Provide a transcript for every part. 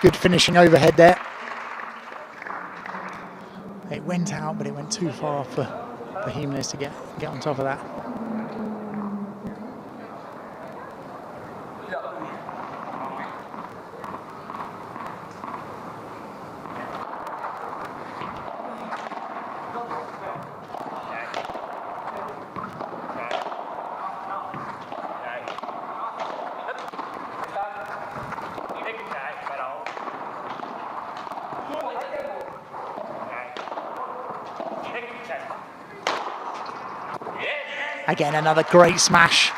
Good finishing overhead there. It went out, but it went too far for Jimenez to get on top of that. Again, another great smash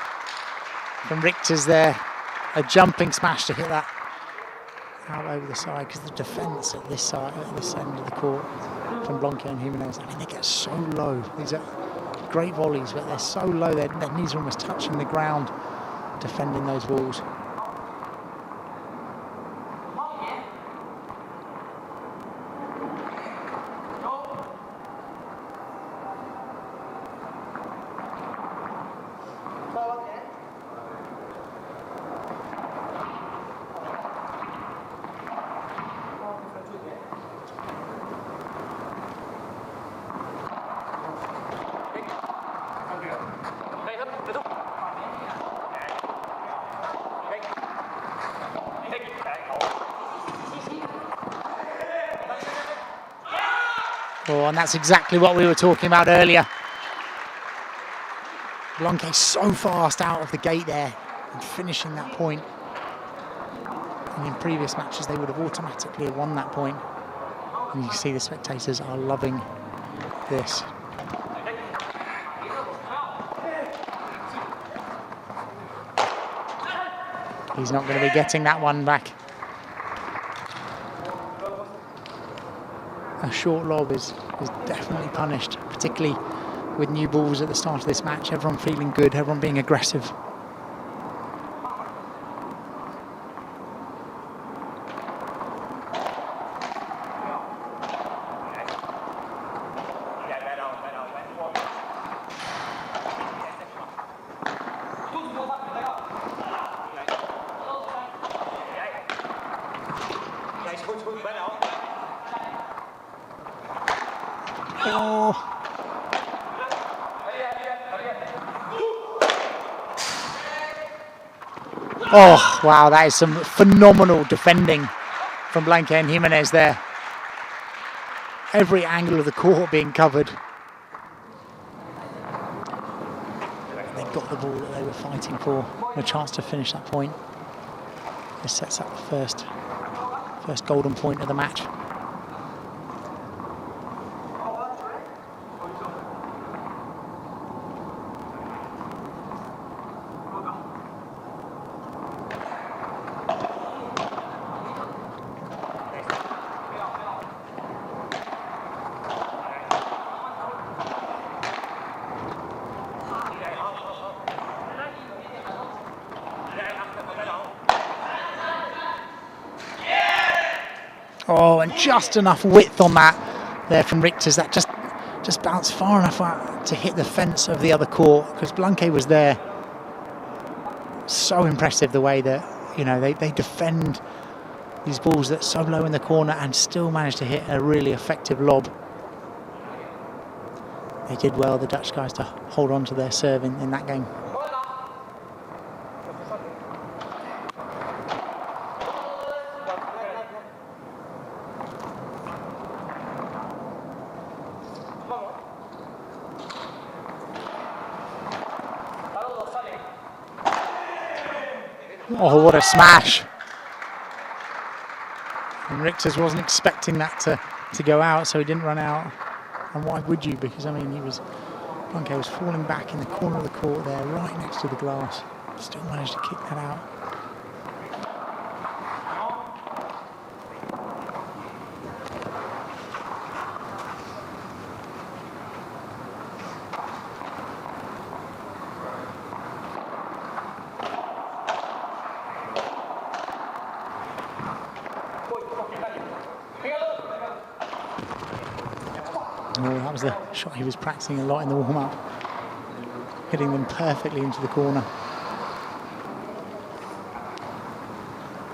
from Richters there. A jumping smash to hit that out over the side, because the defence at this side, at this end of the court from Blanque and Jimenez, I mean, they get so low. These are great volleys, but they're so low, their knees are almost touching the ground defending those balls. Oh, and that's exactly what we were talking about earlier. Blanque so fast out of the gate there and finishing that point. And in previous matches, they would have automatically won that point. And you can see the spectators are loving this. He's not going to be getting that one back. A short lob is definitely punished, particularly with new balls at the start of this match. Everyone feeling good, everyone being aggressive. Oh, wow, that is some phenomenal defending from Blanque and Jimenez there. Every angle of the court being covered. They got the ball that they were fighting for, a chance to finish that point. This sets up the first golden point of the match. Oh, and just enough width on that there from Richters. That just bounced far enough out to hit the fence of the other court, because Blanque was there. So impressive the way that, you know, they defend these balls that are so low in the corner and still manage to hit a really effective lob. They did well, the Dutch guys, to hold on to their serve in that game. Oh, what a smash. And Richters wasn't expecting that to go out, so he didn't run out. And why would you? Because, I mean, Blanque was falling back in the corner of the court there, right next to the glass. Still managed to kick that out. Oh, that was the shot he was practicing a lot in the warm-up. Hitting them perfectly into the corner.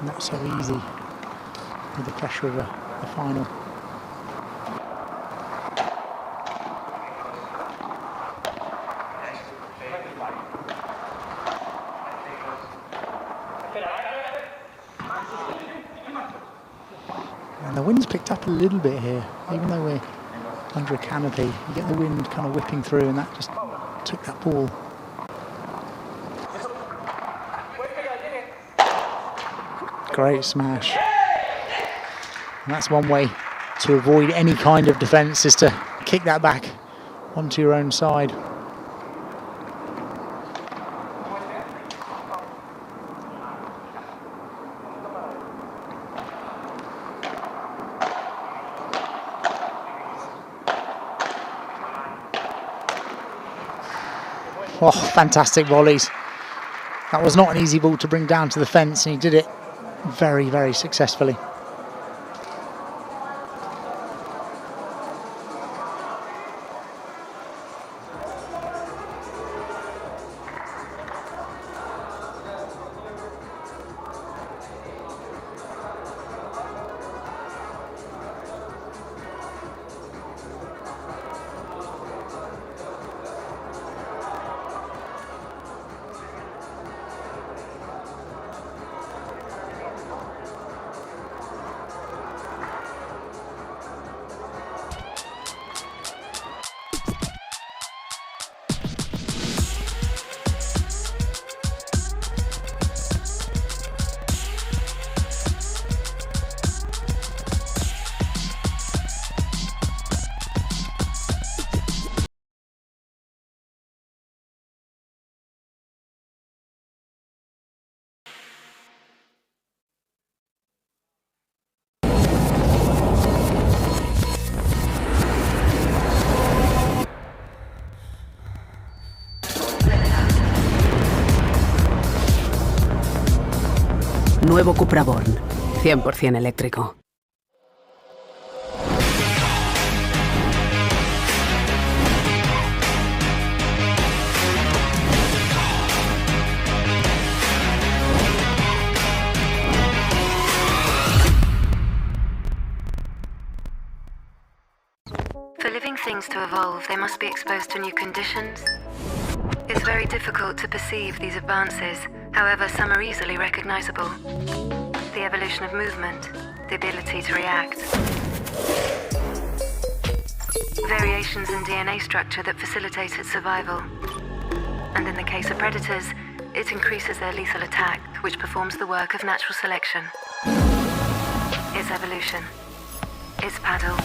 Not so easy with the pressure of the final. And the wind's picked up a little bit here, even though we're under a canopy. You get the wind kind of whipping through, and that just took that ball. Great smash. And that's one way to avoid any kind of defence, is to kick that back onto your own side. Oh, fantastic volleys. That was not an easy ball to bring down to the fence, and he did it very, very successfully. Nuevo CUPRA Born, 100% eléctrico. For living things to evolve, they must be exposed to new conditions. It's very difficult to perceive these advances, however some are easily recognizable. The evolution of movement, the ability to react. Variations in DNA structure that facilitate its survival. And in the case of predators, it increases their lethal attack, which performs the work of natural selection. It's evolution. It's paddle.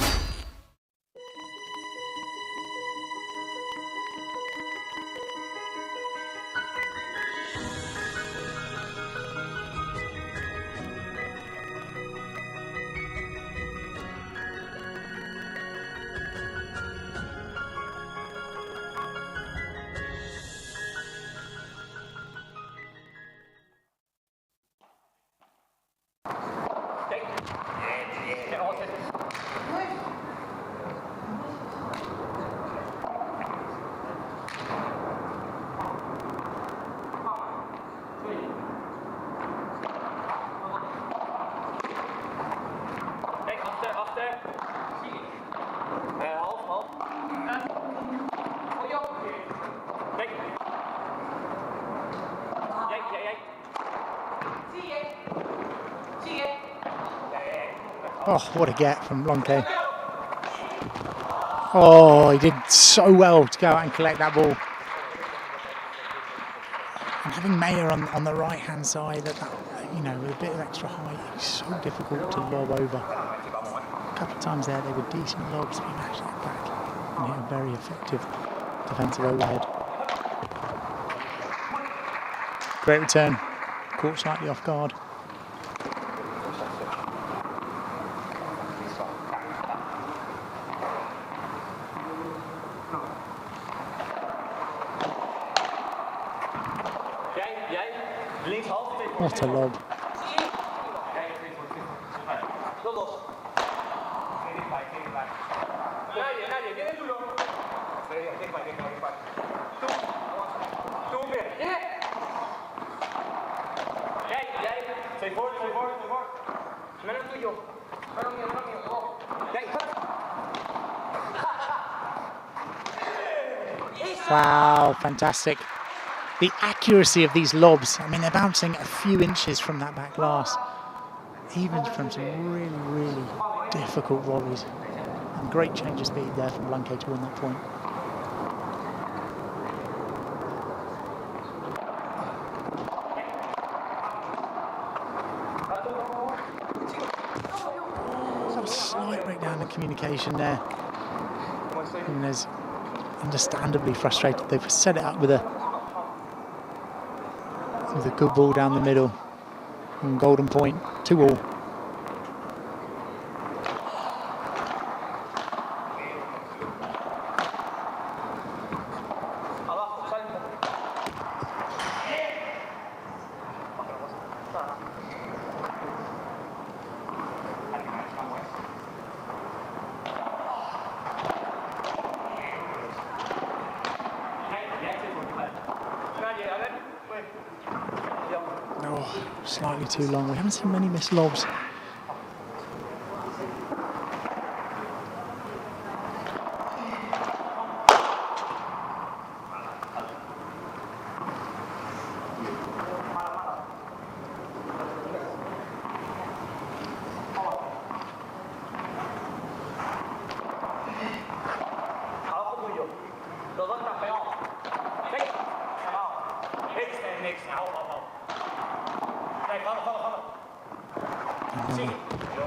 Oh, what a get from Blanque. Oh, he did so well to go out and collect that ball. And having Mayer on the right-hand side, that you know, with a bit of extra height, it's so difficult to lob over. A couple of times there, they were decent lobs, but he managed to get back and hit a very effective defensive overhead. Great return, caught slightly off guard. What a lob. Wow, fantastic. The accuracy of these lobs, I mean, they're bouncing a few inches from that back glass, even from some really, really difficult volleys. And great change of speed there from Blanque to win that point. A slight breakdown in communication there. And there's understandably frustrated. They've set it up with a good ball down the middle. And golden point, 2-all. Oh, slightly too long. We haven't seen many missed lobs.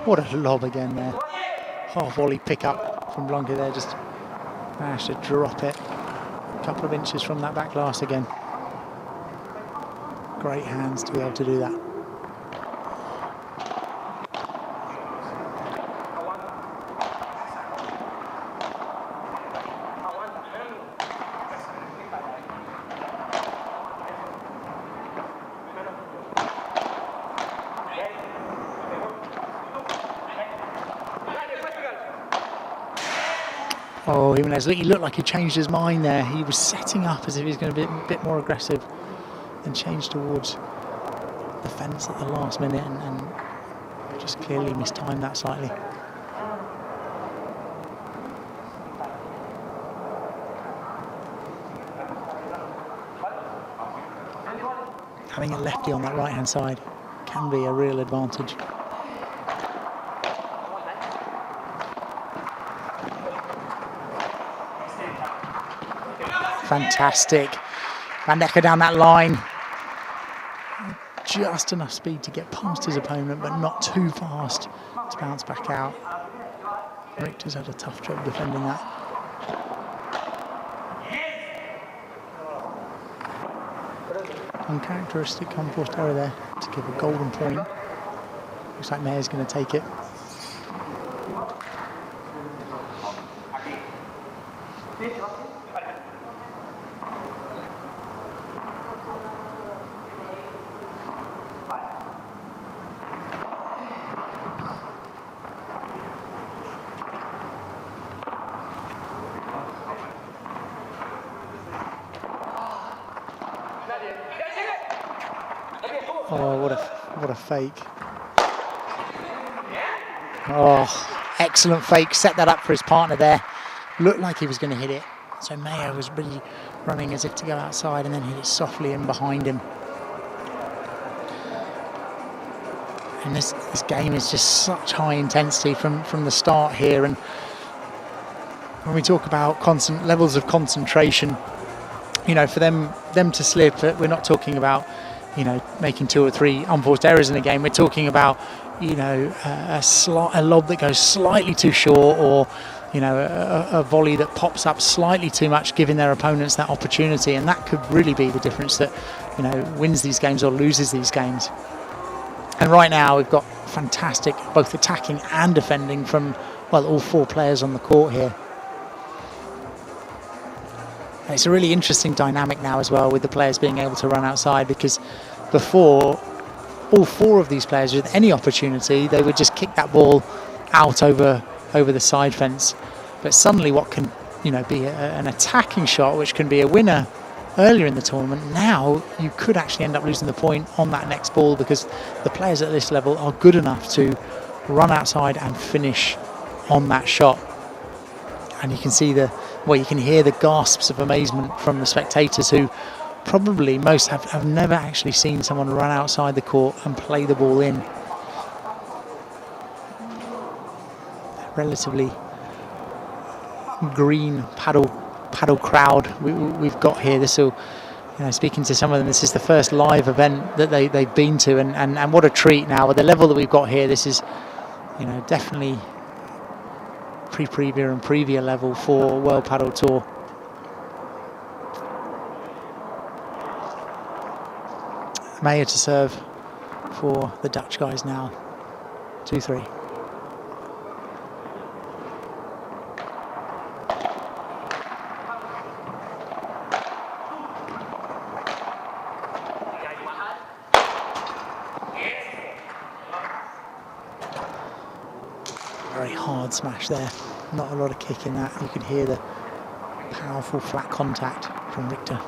What a lob again there. Half volley pick up from Blanque there, just managed to drop it a couple of inches from that back glass again. Great hands to be able to do that. Oh, Jimenez, he looked like he changed his mind there. He was setting up as if he was going to be a bit more aggressive and change towards the fence at the last minute and just clearly mistimed that slightly. Having a lefty on that right-hand side can be a real advantage. Fantastic. Van Dekker down that line. Just enough speed to get past his opponent, but not too fast to bounce back out. Richter's had a tough job defending that. Uncharacteristic unforced error there to give a golden point. Looks like Mayer's going to take it. Oh, what a fake. Oh, excellent fake. Set that up for his partner there. Looked like he was going to hit it. So Mayo was really running as if to go outside and then hit it softly in behind him. And this game is just such high intensity from the start here. And when we talk about constant levels of concentration, you know, for them to slip, we're not talking about, you know, making 2 or 3 unforced errors in a game. We're talking about, you know, a lob that goes slightly too short, or, you know, a volley that pops up slightly too much, giving their opponents that opportunity. And that could really be the difference that, you know, wins these games or loses these games. And right now we've got fantastic both attacking and defending from, well, all 4 players on the court here. And it's a really interesting dynamic now as well, with the players being able to run outside, because before, all 4 of these players, with any opportunity, they would just kick that ball out over the side fence. But suddenly what can, you know, be an attacking shot, which can be a winner earlier in the tournament, now you could actually end up losing the point on that next ball, because the players at this level are good enough to run outside and finish on that shot. And you can see you can hear the gasps of amazement from the spectators, who probably most have never actually seen someone run outside the court and play the ball in. Relatively green paddle crowd we've got here. This will, speaking to some of them, this is the first live event that they've been to, and what a treat. Now with the level that we've got here, this is definitely pre-previa and previa level for World Paddle Tour. Mayer to serve for the Dutch guys now. 2-3. Very hard smash there. Not a lot of kick in that. You could hear the powerful flat contact from Richter.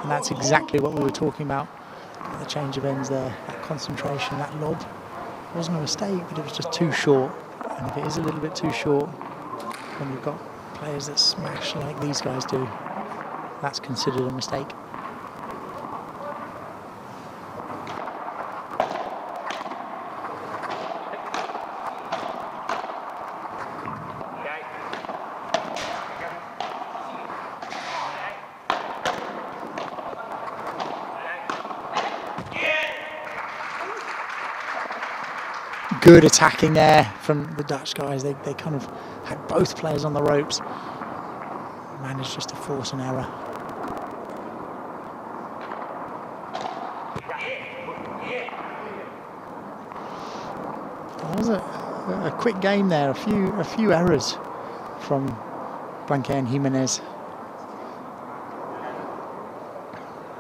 And that's exactly what we were talking about. The change of ends there, that concentration, that lob wasn't a mistake, but it was just too short. And if it is a little bit too short, when you've got players that smash like these guys do, that's considered a mistake. Good attacking there from the Dutch guys. They kind of had both players on the ropes. Managed just to force an error. That was a quick game there. A few errors from Blanque and Jimenez.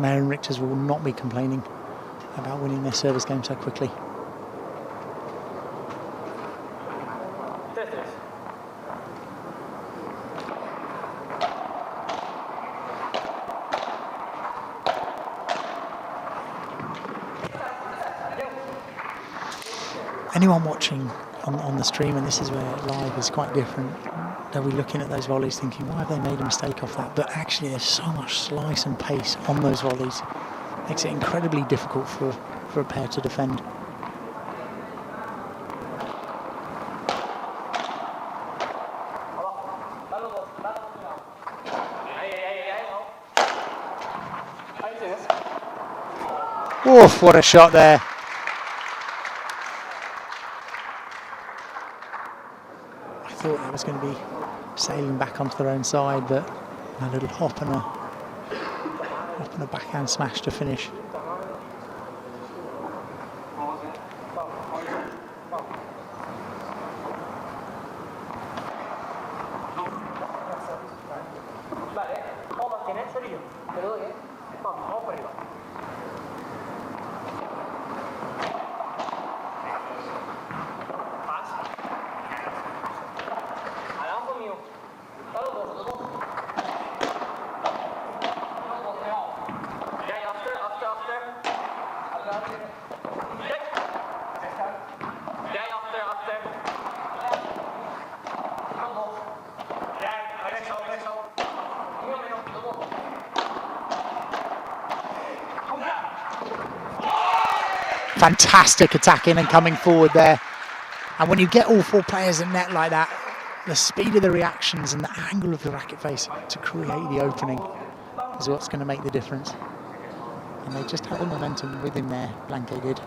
Mayer and Richters will not be complaining about winning their service game so quickly. Anyone watching on the stream, and this is where live is quite different, they'll be looking at those volleys thinking, why have they made a mistake off that? But actually there's so much slice and pace on those volleys. Makes it incredibly difficult for a pair to defend. Oof, what a shot there. I thought that was going to be sailing back onto their own side, but a little hop and a backhand smash to finish. Fantastic attacking and coming forward there. And when you get all four players in net like that, the speed of the reactions and the angle of the racket face to create the opening is what's going to make the difference. And they just had the momentum with him there, Blanque did.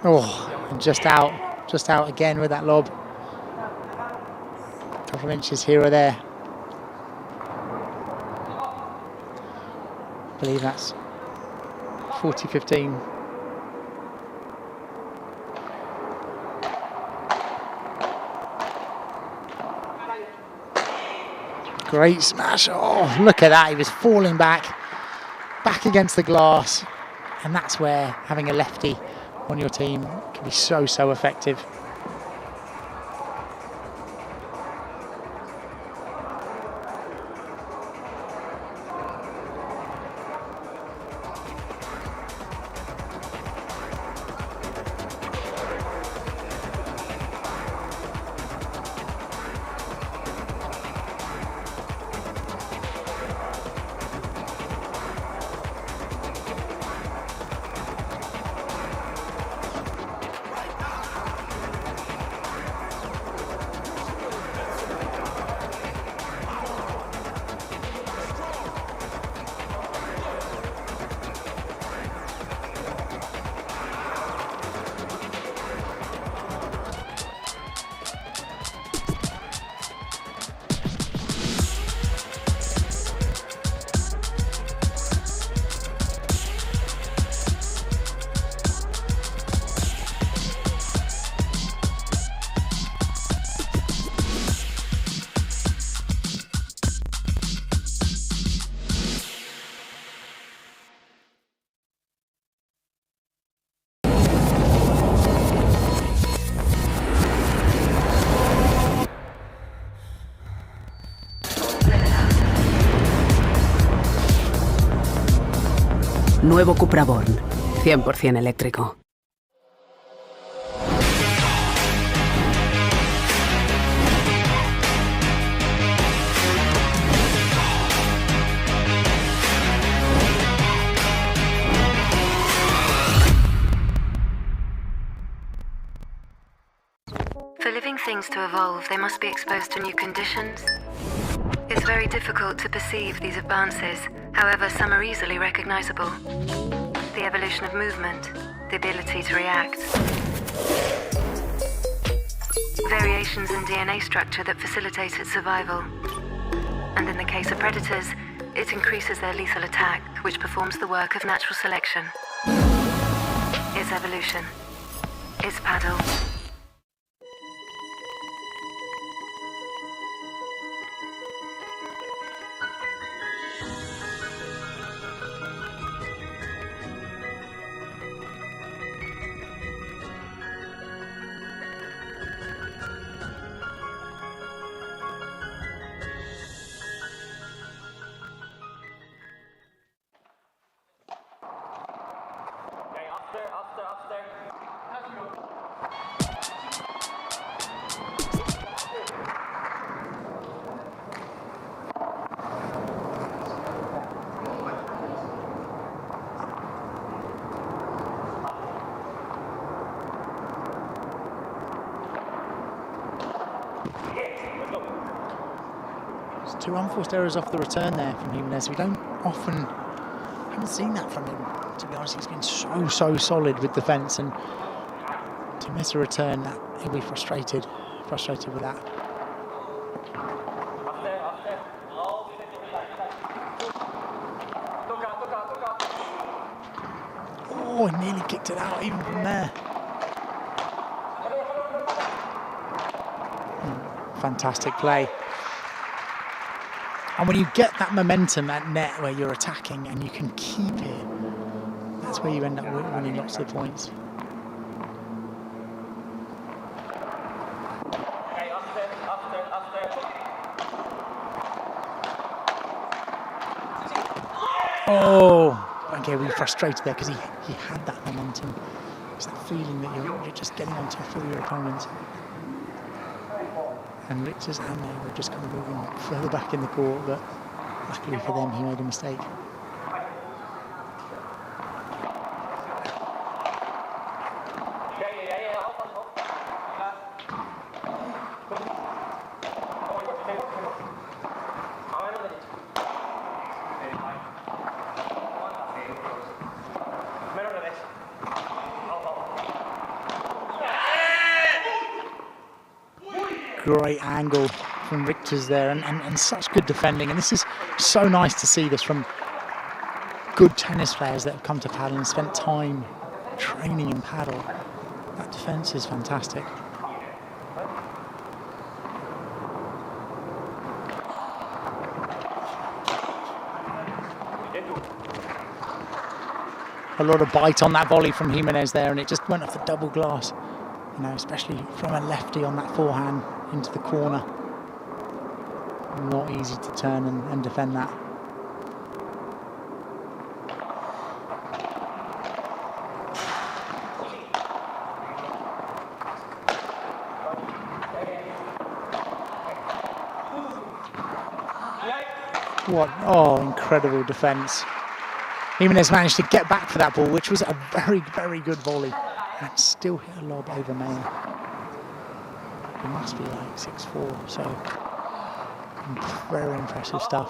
Oh, and just out again with that lob. A couple of inches here or there. I believe that's 40-15 Great smash. Oh, look at that. He was falling back against the glass. And that's where having a lefty on your team can be so effective. Nuevo CUPRA Born, 100% eléctrico. For living things to evolve, they must be exposed to new conditions. It's very difficult to perceive these advances, however, some are easily recognizable. The evolution of movement, the ability to react. Variations in DNA structure that facilitate its survival. And in the case of predators, it increases their lethal attack, which performs the work of natural selection. It's evolution. It's paddle. Two unforced errors off the return there from Jimenez. We haven't seen that from him. To be honest, he's been so solid with defence, and to miss a return, that he'll be frustrated with that. Oh, he nearly kicked it out even from there. Fantastic play. And when you get that momentum at net where you're attacking and you can keep it, that's where you end up winning lots of points. Oh, okay, we were frustrated there because he had that momentum. It's that feeling that you're just getting on top of your opponents. And Richards and they were just kind of moving further back in the court, but luckily for them, he made a mistake. Great angle from Richards there, and such good defending. And this is so nice to see this from good tennis players that have come to paddle and spent time training in paddle. That defence is fantastic. a lot of bite on that volley from Jimenez there, and it just went off the double glass. You know, especially from a lefty on that forehand into the corner. Not easy to turn and defend that. What, oh, incredible defence. Jimenez managed to get back for that ball, which was a very, very good volley, and still hit a lob over Mayer. He must be like 6'4", so very impressive stuff.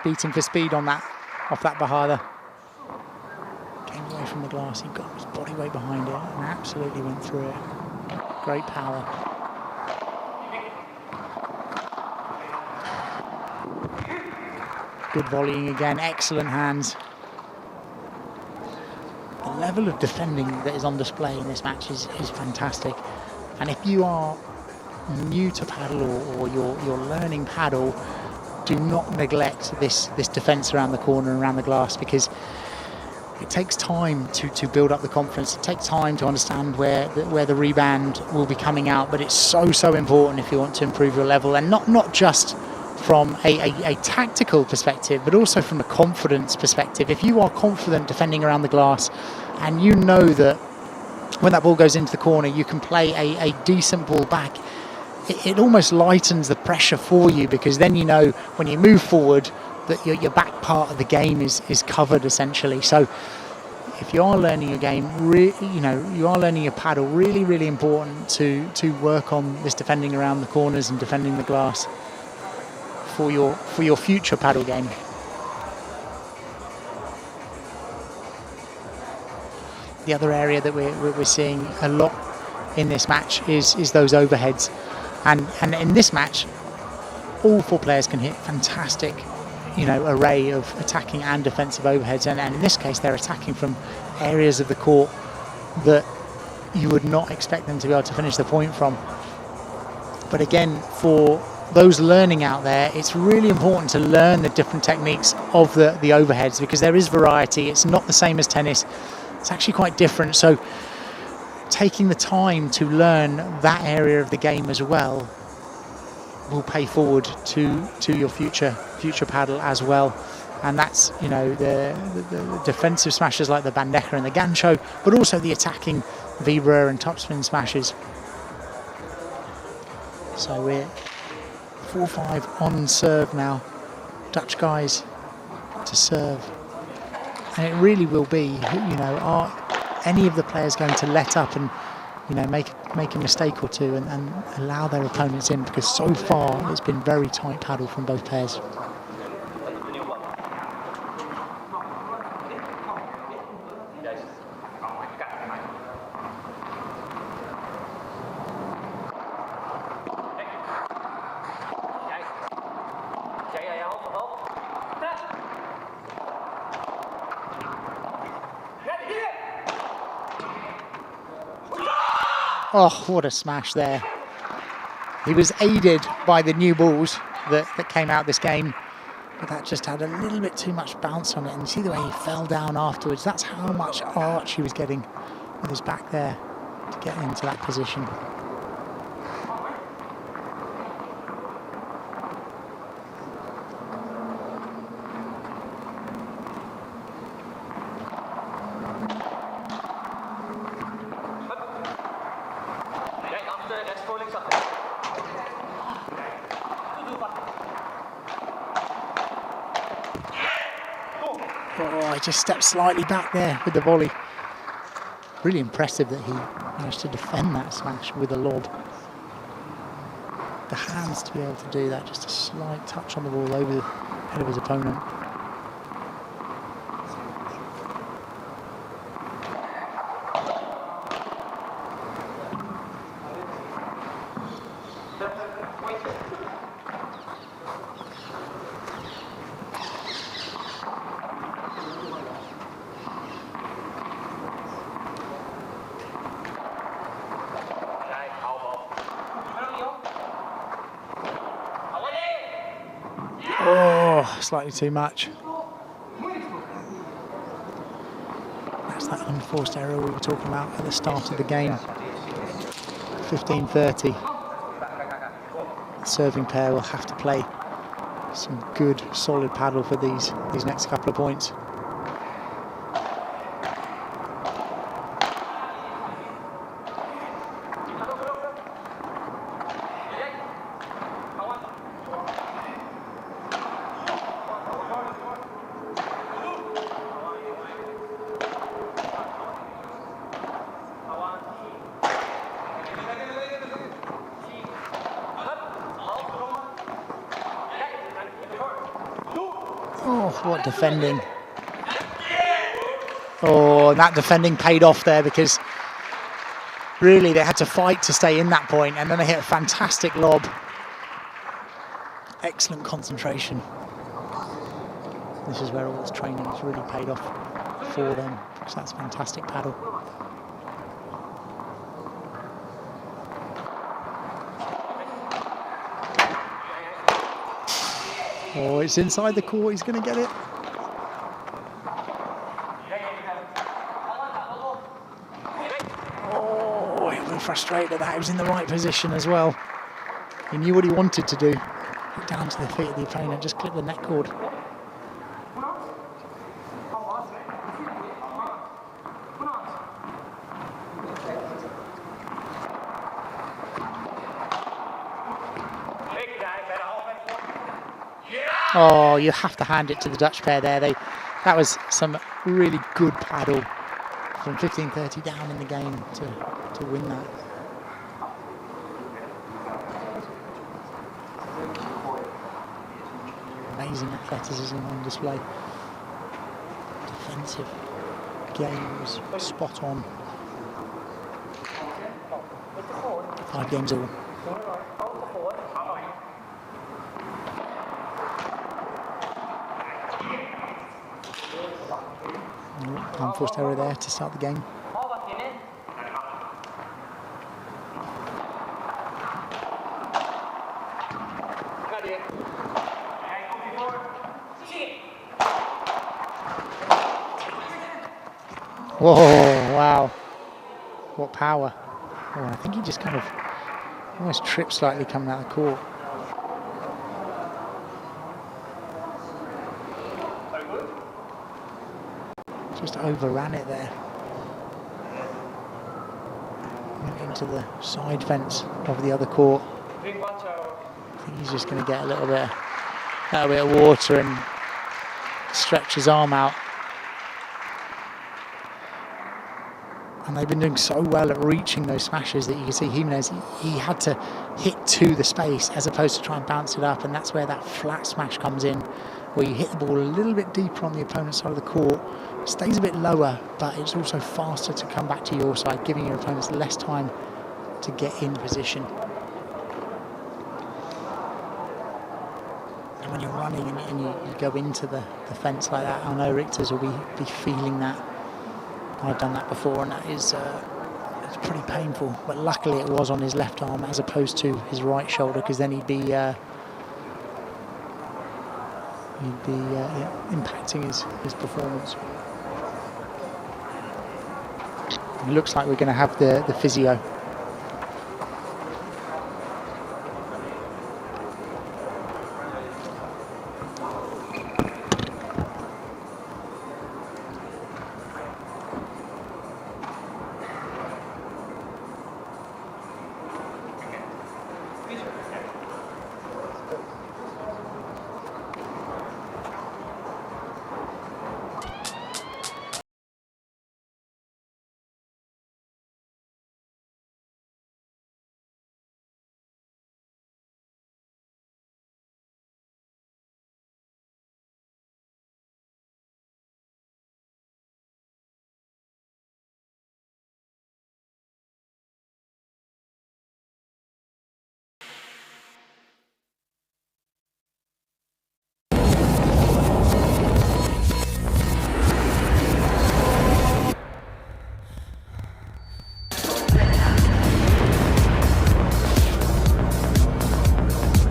Beating for speed on that, off that Bahada. Came away from the glass, he got his body weight behind it and absolutely went through it. Great power. Good volleying again, excellent hands. The level of defending that is on display in this match is fantastic. And if you are new to paddle or you're learning paddle, do not neglect this defence around the corner and around the glass, because it takes time to build up the confidence. It takes time to understand where the rebound will be coming out, but it's so important if you want to improve your level, and not just from a tactical perspective, but also from a confidence perspective. If you are confident defending around the glass, and you know that when that ball goes into the corner, you can play a decent ball back, it almost lightens the pressure for you, because then you know when you move forward that your back part of the game is covered essentially. So if you are learning your game, you are learning your paddle, really important to work on this defending around the corners and defending the glass for your future paddle game. The other area that we're seeing a lot in this match is those overheads, and in this match all four players can hit fantastic array of attacking and defensive overheads, and in this case they're attacking from areas of the court that you would not expect them to be able to finish the point from. But again, for those learning out there, it's really important to learn the different techniques of the overheads, because there is variety. It's not the same as tennis, it's actually quite different. So taking the time to learn that area of the game as well will pay forward to your future paddle as well. And that's the defensive smashes like the Bandeja and the Gancho, but also the attacking Vibra and topspin smashes. So we're 4-5 on serve now. Dutch guys to serve, and it really will be, are any of the players going to let up and make a mistake or two and allow their opponents in, because so far it's been very tight paddle from both pairs. Oh, what a smash there. He was aided by the new balls that came out this game, but that just had a little bit too much bounce on it. And you see the way he fell down afterwards. That's how much arch he was getting with his back there to get into that position. Oh, he just stepped slightly back there with the volley. Really impressive that he managed to defend that smash with a lob. The hands to be able to do that, just a slight touch on the ball over the head of his opponent. slightly too much. That's that unforced error we were talking about at the start of the game. 15-30. The serving pair will have to play some good, solid paddle for these next couple of points. Oh, what defending. Oh, that defending paid off there, because really they had to fight to stay in that point, and then they hit a fantastic lob. Excellent concentration. This is where all this training has really paid off for them, because that's fantastic paddle. Oh, it's inside the court, he's going to get it. Oh, he was frustrated that he was in the right position as well. He knew what he wanted to do. Get down to the feet of the opponent, just clip the net cord. Oh, you have to hand it to the Dutch pair there. That was some really good paddle from 15-30 down in the game to win that. Amazing athleticism on display. Defensive game was spot on. 5 games all. Unforced error there to start the game. Whoa, wow. What power. Oh, I think he just kind of almost tripped slightly coming out of the court. Just overran it there. Went into the side fence of the other court. I think he's just going to get a little bit of water and stretch his arm out. And they've been doing so well at reaching those smashes that you can see Jimenez, he had to hit to the space as opposed to try and bounce it up, and that's where that flat smash comes in, where you hit the ball a little bit deeper on the opponent's side of the court. It stays a bit lower, but it's also faster to come back to your side, giving your opponents less time to get in position. And when you're running and you go into the fence like that, I know Richters will be feeling that. I've done that before, and that is it's pretty painful. But luckily it was on his left arm as opposed to his right shoulder, because then he'd be impacting his performance. It looks like we're going to have the physio.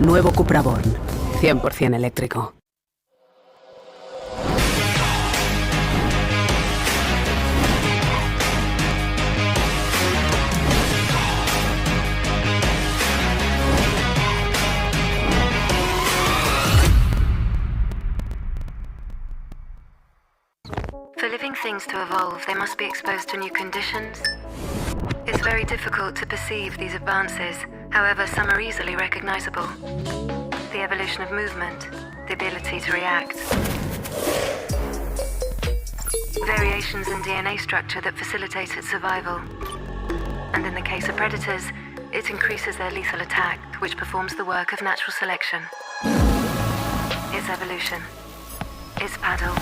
Nuevo CUPRA Born, 100% eléctrico. things to evolve, they must be exposed to new conditions. It's very difficult to perceive these advances, however, some are easily recognizable. The evolution of movement, the ability to react. Variations in DNA structure that facilitate its survival. And in the case of predators, it increases their lethal attack, which performs the work of natural selection. It's evolution. It's paddle.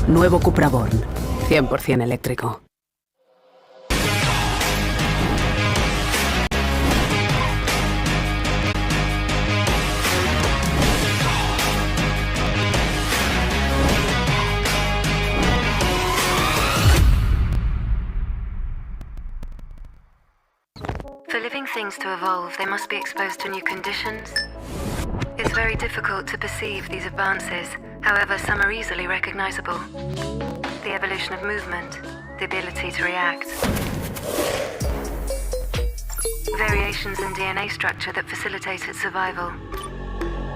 Nuevo CUPRA Born, 100% eléctrico. For living things to evolve, they must be exposed to new conditions. It's very difficult to perceive these advances, however, some are easily recognizable. The evolution of movement, the ability to react. Variations in DNA structure that facilitate its survival.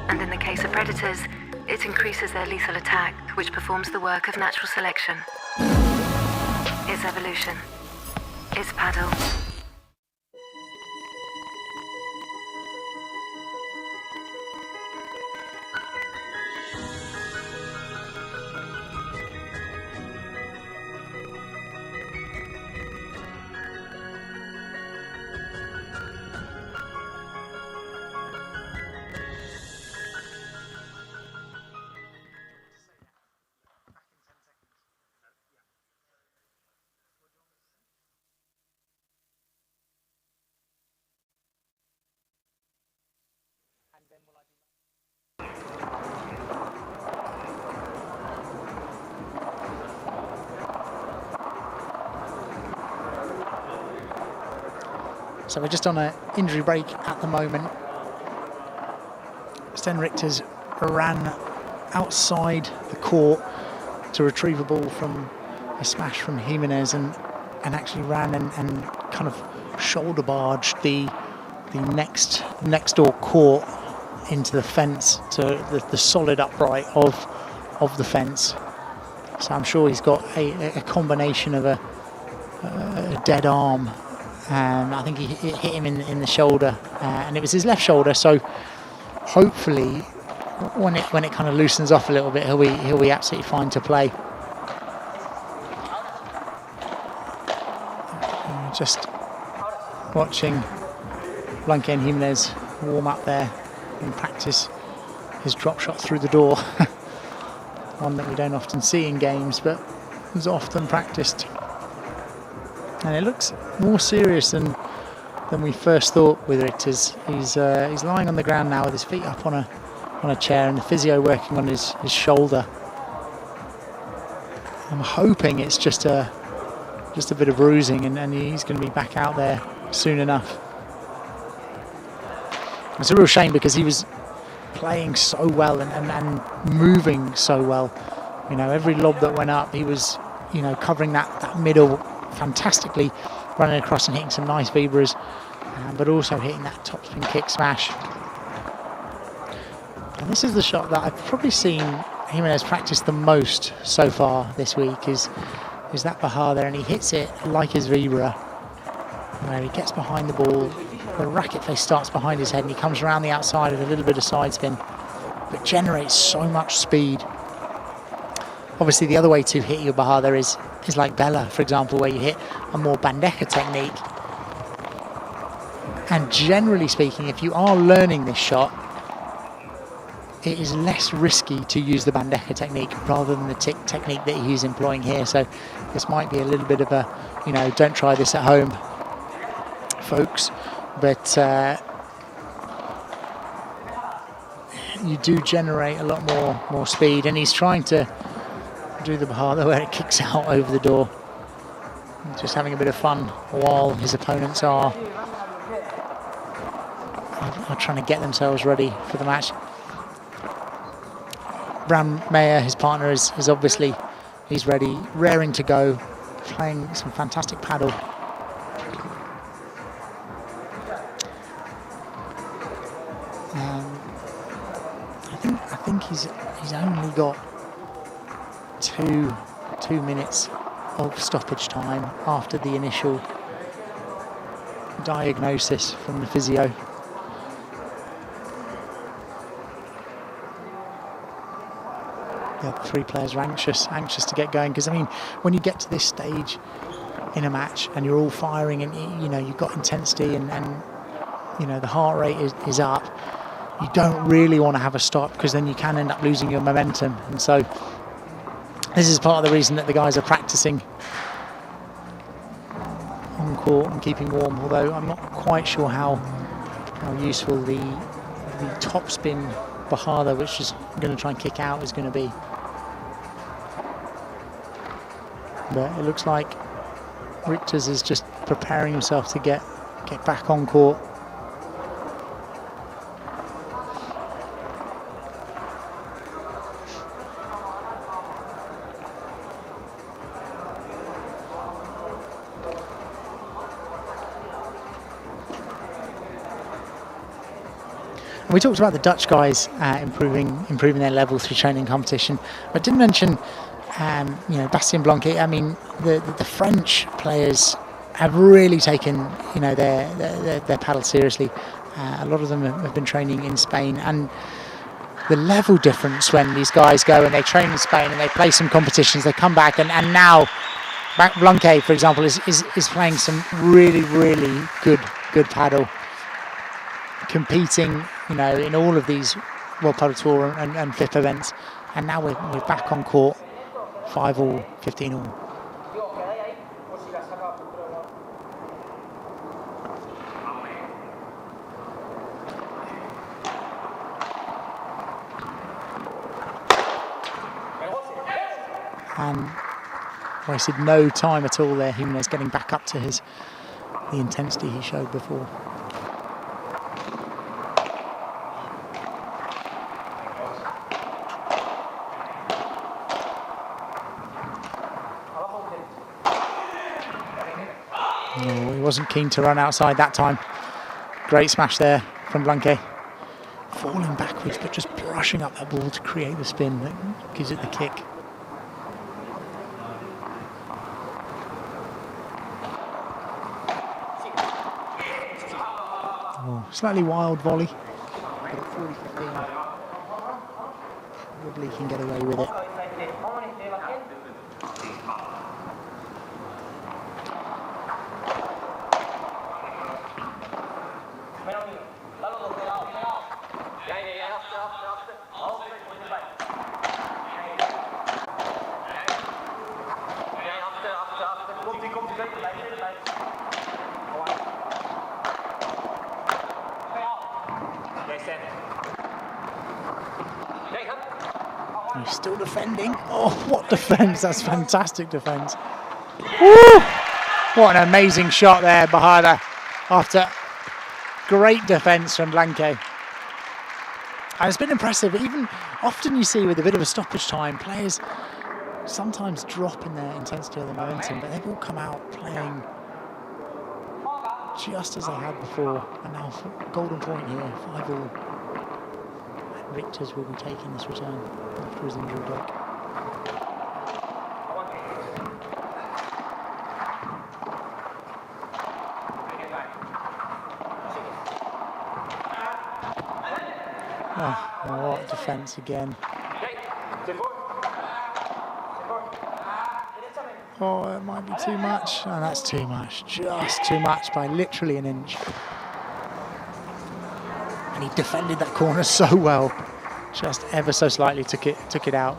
And in the case of predators, it increases their lethal attack, which performs the work of natural selection. It's evolution. It's paddle. So we're just on an injury break at the moment. Sten Richter's ran outside the court to retrieve a ball from a smash from Jimenez and actually ran and kind of shoulder barged the next door court into the fence, to the solid upright of the fence. So I'm sure he's got a combination of a dead arm. I think it hit him in the shoulder, and it was his left shoulder. So hopefully, when it kind of loosens off a little bit, he'll be absolutely fine to play. Just watching Blanque and Jimenez warm up there and practice his drop shot through the door. One that we don't often see in games, but is often practiced. And it looks more serious than we first thought with Richters. He's lying on the ground now with his feet up on a chair, and the physio working on his shoulder. I'm hoping it's just a bit of bruising, and he's going to be back out there soon enough. It's a real shame because he was playing so well and moving so well. You know, every lob that went up, he was, covering that middle fantastically, running across and hitting some nice vibras, but also hitting that topspin kick smash. And this is the shot that I've probably seen Jimenez practice the most so far this week, is that Bahar there, and he hits it like his vibra, where he gets behind the ball, the racket face starts behind his head and he comes around the outside with a little bit of side spin, but generates so much speed. Obviously, the other way to hit your Bahada is like Bella, for example, where you hit a more bandeja technique. And generally speaking, if you are learning this shot, it is less risky to use the bandeja technique rather than the technique that he's employing here. So this might be a little bit of a, you know, don't try this at home, folks. But you do generate a lot more speed, and he's trying to do the Bahada where it kicks out over the door. Just having a bit of fun while his opponents are trying to get themselves ready for the match. Bram Meyer, his partner, is obviously, he's ready, raring to go, playing some fantastic paddle. I think he's only got two minutes of stoppage time after the initial diagnosis from the physio. The other three players are anxious to get going, because I mean, when you get to this stage in a match and you're all firing and you know you've got intensity and you know the heart rate is up, you don't really want to have a stop, because then you can end up losing your momentum. And so this is part of the reason that the guys are practicing on court and keeping warm, although I'm not quite sure how useful the top spin Bahada, which is going to try and kick out, is going to be. But it looks like Richters is just preparing himself to get back on court. We talked about the Dutch guys improving their level through training competition. I didn't mention, you know, Bastien Blanquet. I mean, the French players have really taken, you know, their paddle seriously. A lot of them have been training in Spain, and the level difference when these guys go and they train in Spain and they play some competitions, they come back and now Blanquet, for example, is playing some really good paddle, competing, you know, in all of these World Paddle Tour and FIP events, and now we're back on court, 5-all, 15-all. And wasted no time at all there, Jimenez getting back up to the intensity he showed before. No, he wasn't keen to run outside that time. Great smash there from Blanquet. Falling backwards, but just brushing up that ball to create the spin that gives it the kick. Oh, slightly wild volley, but at 40-15, Woodley can get away with it. He's still defending. Oh, what defence! That's fantastic defence. Woo! What an amazing shot there, Bahada, after great defence from Blanquet. And it's been impressive. Even often you see with a bit of a stoppage time, players sometimes drop in their intensity or their momentum, but they've all come out playing just as they had before. And now golden point here, 5-all. Richters will be taking this return after his injury break. Oh, what defence again. Oh, it might be too much. Oh, that's too much. Just too much by literally an inch. And he defended that corner so well. Just ever so slightly took it out.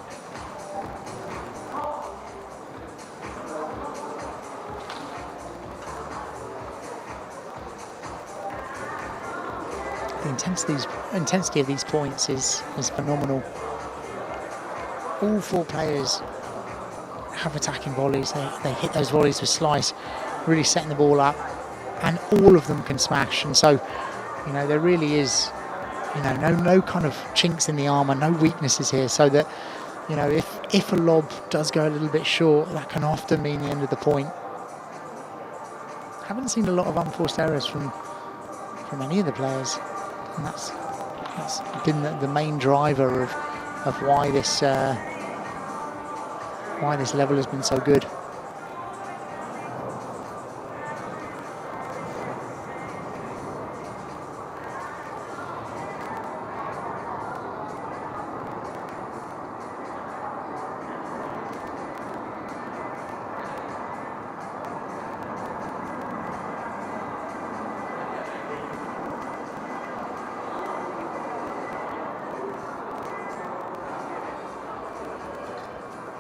The intensity of these points is phenomenal. All four players have attacking volleys. They hit those volleys with slice, really setting the ball up, and all of them can smash. And so, you know, there really is, you know, no kind of chinks in the armour, no weaknesses here. So that, you know, if a lob does go a little bit short, that can often mean the end of the point. Haven't seen a lot of unforced errors from any of the players, and that's been the main driver of why this level has been so good.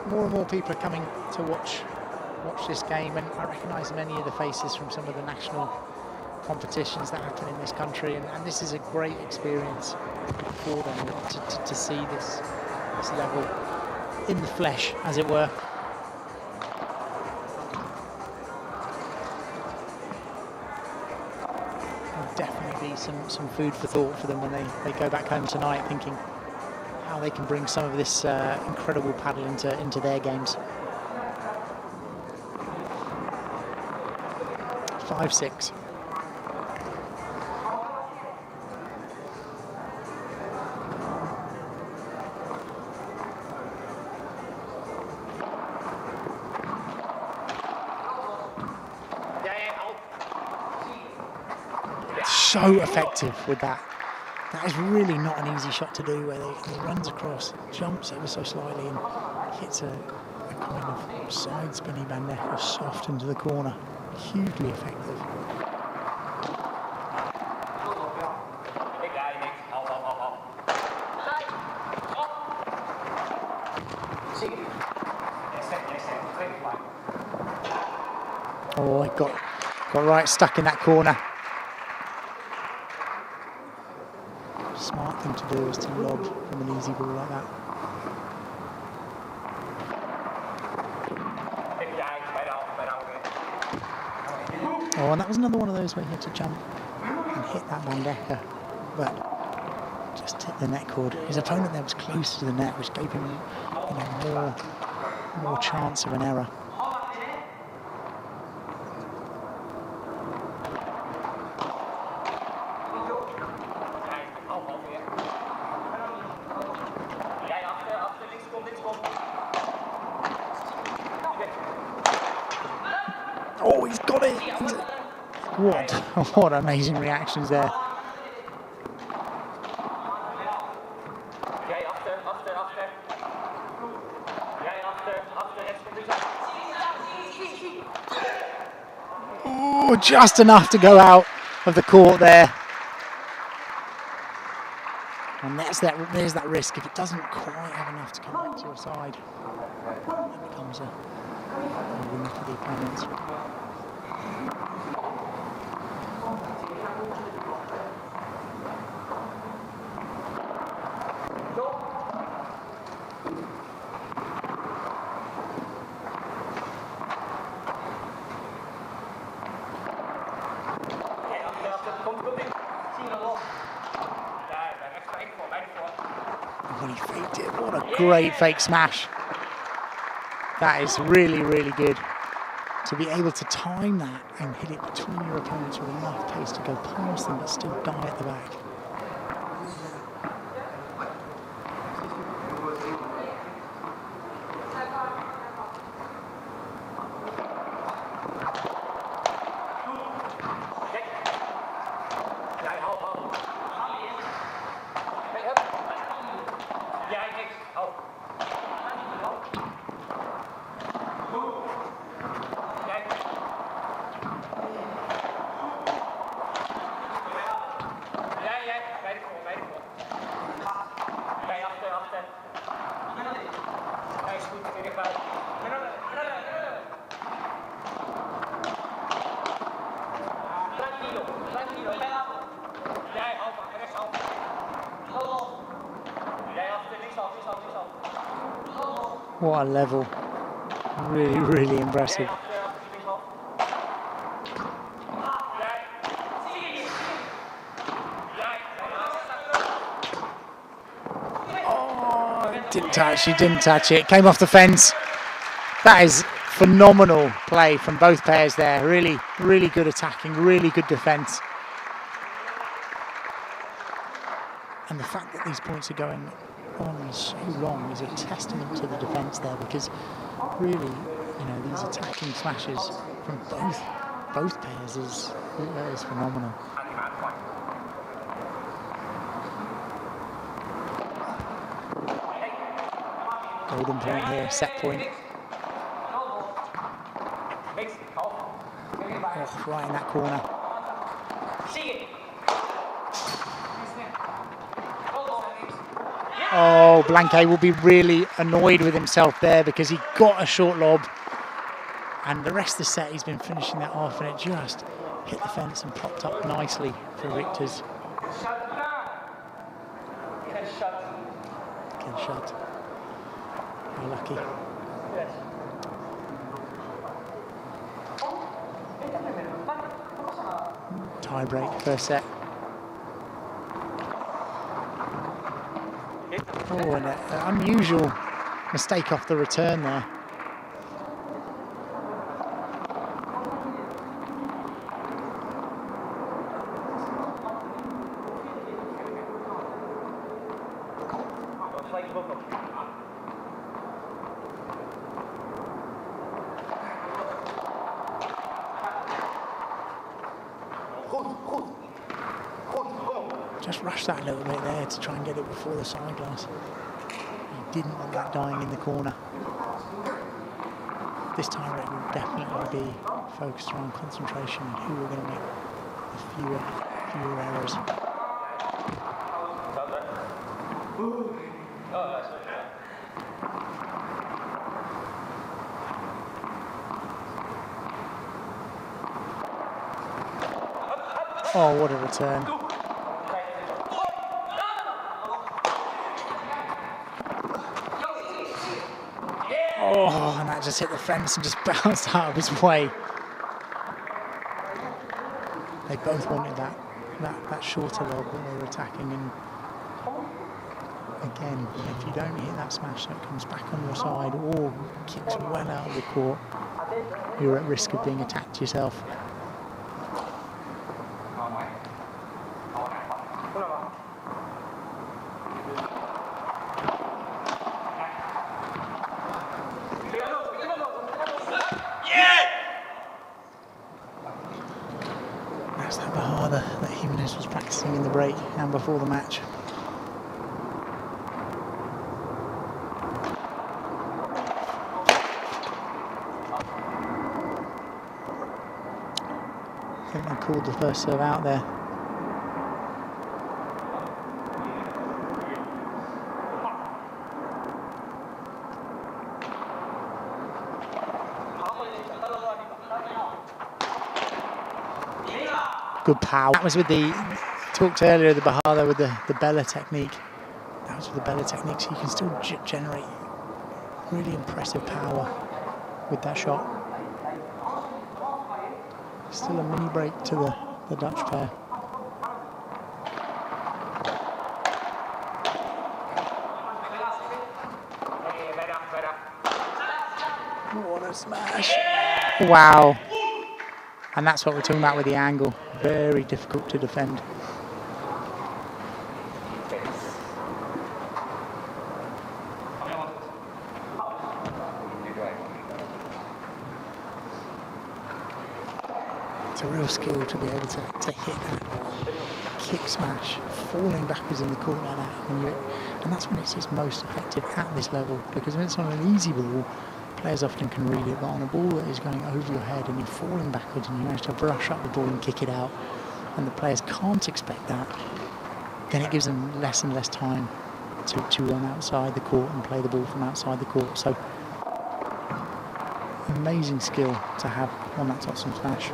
More and more people are coming to watch this game, and I recognise many of the faces from some of the national competitions that happen in this country, and this is a great experience for them to see this level in the flesh, as it were. There'll definitely be some food for thought for them when they go back home tonight, thinking how they can bring some of this incredible paddle into their games. 5-6. So effective with that. That is really not an easy shot to do, where he runs across, jumps ever so slightly, and hits a kind of side spinny bandeja soft into the corner. Hugely effective. Oh, I got right stuck in that corner. Smart thing to do is to lob from an easy ball like that. Oh, and that was another one of those where he had to jump and hit that bandeja, but just hit the net cord. His opponent there was closer to the net, which gave him, you know, more chance of an error. Oh, he's got it! What amazing reactions there. Oh, just enough to go out of the court there. And there's that risk. If it doesn't quite have enough to come back to your side, it becomes a win for the opponents. When he faked it, what a great fake smash. That is really, really good. To be able to time that and hit it between your opponents with enough pace to go past them but still die at the back. What a level. Really, really impressive. Oh, didn't touch, she didn't touch it. Came off the fence. That is phenomenal play from both pairs there. Really, really good attacking, really good defence. And the fact that these points are going on so long is a testament to the defence there, because really, you know, these attacking smashes from both pairs is phenomenal. Golden point here, set point. Oh, right in that corner. Oh, Blanquet will be really annoyed with himself there because he got a short lob, and the rest of the set he's been finishing that off, and it just hit the fence and popped up nicely for Richter's. Good shot. Very lucky. Tie break, first set. Oh, and an unusual mistake off the return there. Just rushed that a little bit there to try and get it before the side glass. He didn't want that dying in the corner. This time it will definitely be focused around concentration and who are going to make the fewer errors. Oh, what a return. Oh, and that just hit the fence and just bounced out of his way. They both wanted that shorter lob that they were attacking, and again, if you don't hit that smash that comes back on your side or kicks well out of the court, you're at risk of being attacked yourself. That's that Bahada that Jimenez was practicing in the break and before the match. I think they called the first serve out there. Good power. That was with the, talked earlier, the Bahada with the Bella technique. That was with the Bella technique, so you can still generate really impressive power with that shot. Still a mini break to the Dutch pair. What a smash. Wow. And that's what we're talking about with the angle. Very difficult to defend. It's a real skill to be able to hit that kick smash, falling backwards in the court like that. And that's when it's just most effective at this level, because when it's on an easy ball, players often can read it, but on a ball that is going over your head and you're falling backwards and you manage to brush up the ball and kick it out, and the players can't expect that, then it gives them less and less time to run outside the court and play the ball from outside the court. So, amazing skill to have on that top smash.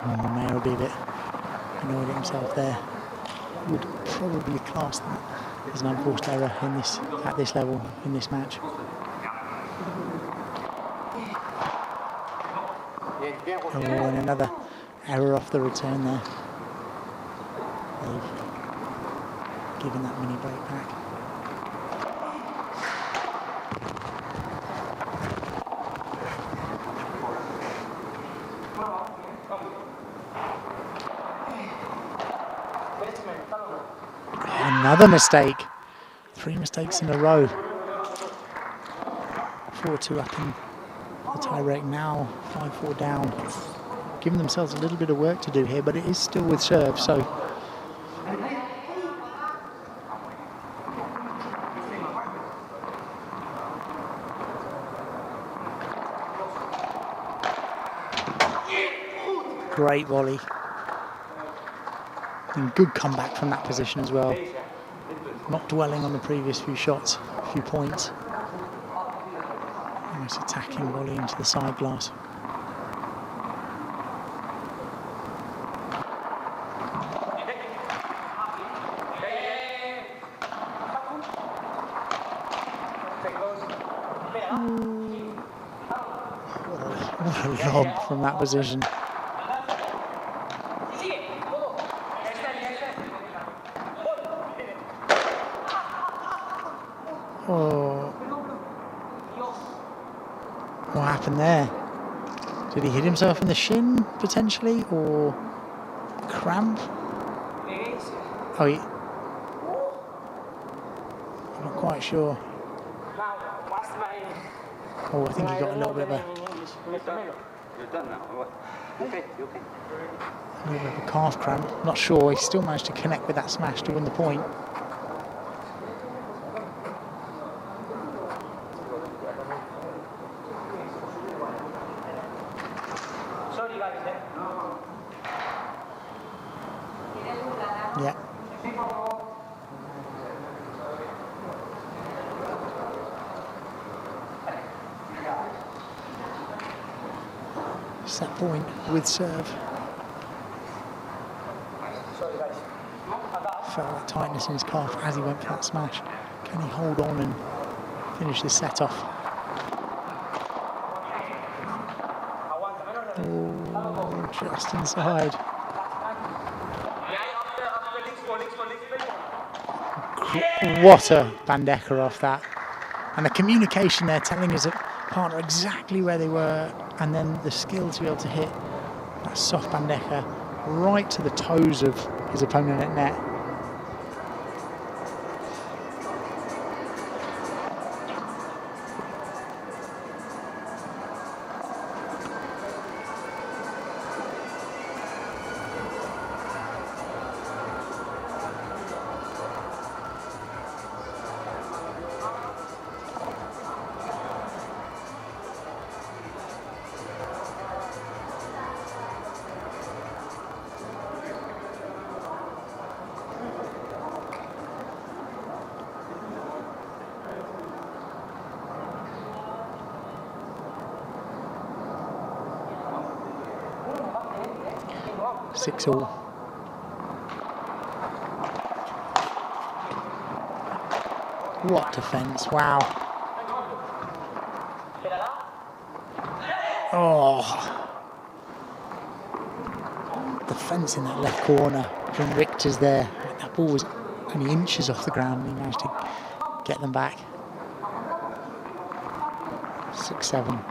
Mayer will be a bit annoyed at himself there. Would probably class that as an unforced error in this at this level in this match. Oh, and another error off the return there. They've given that mini break back. Another mistake. 3 mistakes in a row. 4-2 up in the tie break now. 5-4 down. Giving themselves a little bit of work to do here, but it is still with serve, so. Great volley. And good comeback from that position as well. Not dwelling on the previous few shots, a few points. Nice attacking volley into the side glass. What a lob from that position. Oh. What happened there? Did he hit himself in the shin, potentially, or cramp? Oh, I'm not quite sure. Oh, I think he got a little bit of a calf cramp. Not sure. He still managed to connect with that smash to win the point. Yeah. Set point with serve. Felt that tightness in his calf as he went for that smash. Can he hold on and finish this set off? Oh, just inside. What a bandeja off that. And the communication there telling his partner exactly where they were, and then the skill to be able to hit that soft bandeja right to the toes of his opponent at net. Six all. What defence, wow. Oh. Defence in that left corner from Richter's there. That ball was only inches off the ground and he managed to get them back. 6-7.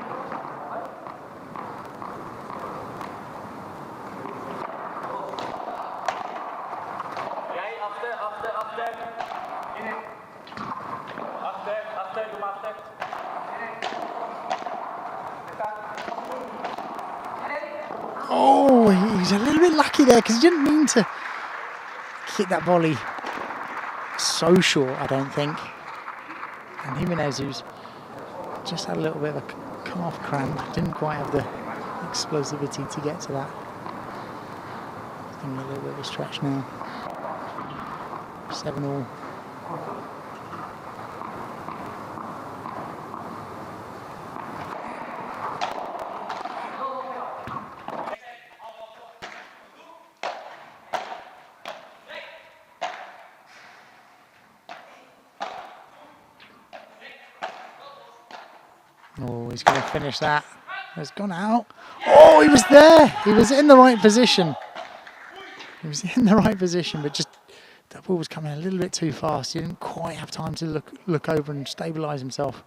Oh, he's a little bit lucky there because he didn't mean to kick that volley so short, I don't think. And Jimenez, who's just had a little bit of a calf cramp, didn't quite have the explosivity to get to that. I think a little bit of a stretch now. 7 all. Oh, he's going to finish that. It's gone out. Oh, he was there. He was in the right position. He was in the right position, but just that ball was coming a little bit too fast. He didn't quite have time to look over and stabilise himself.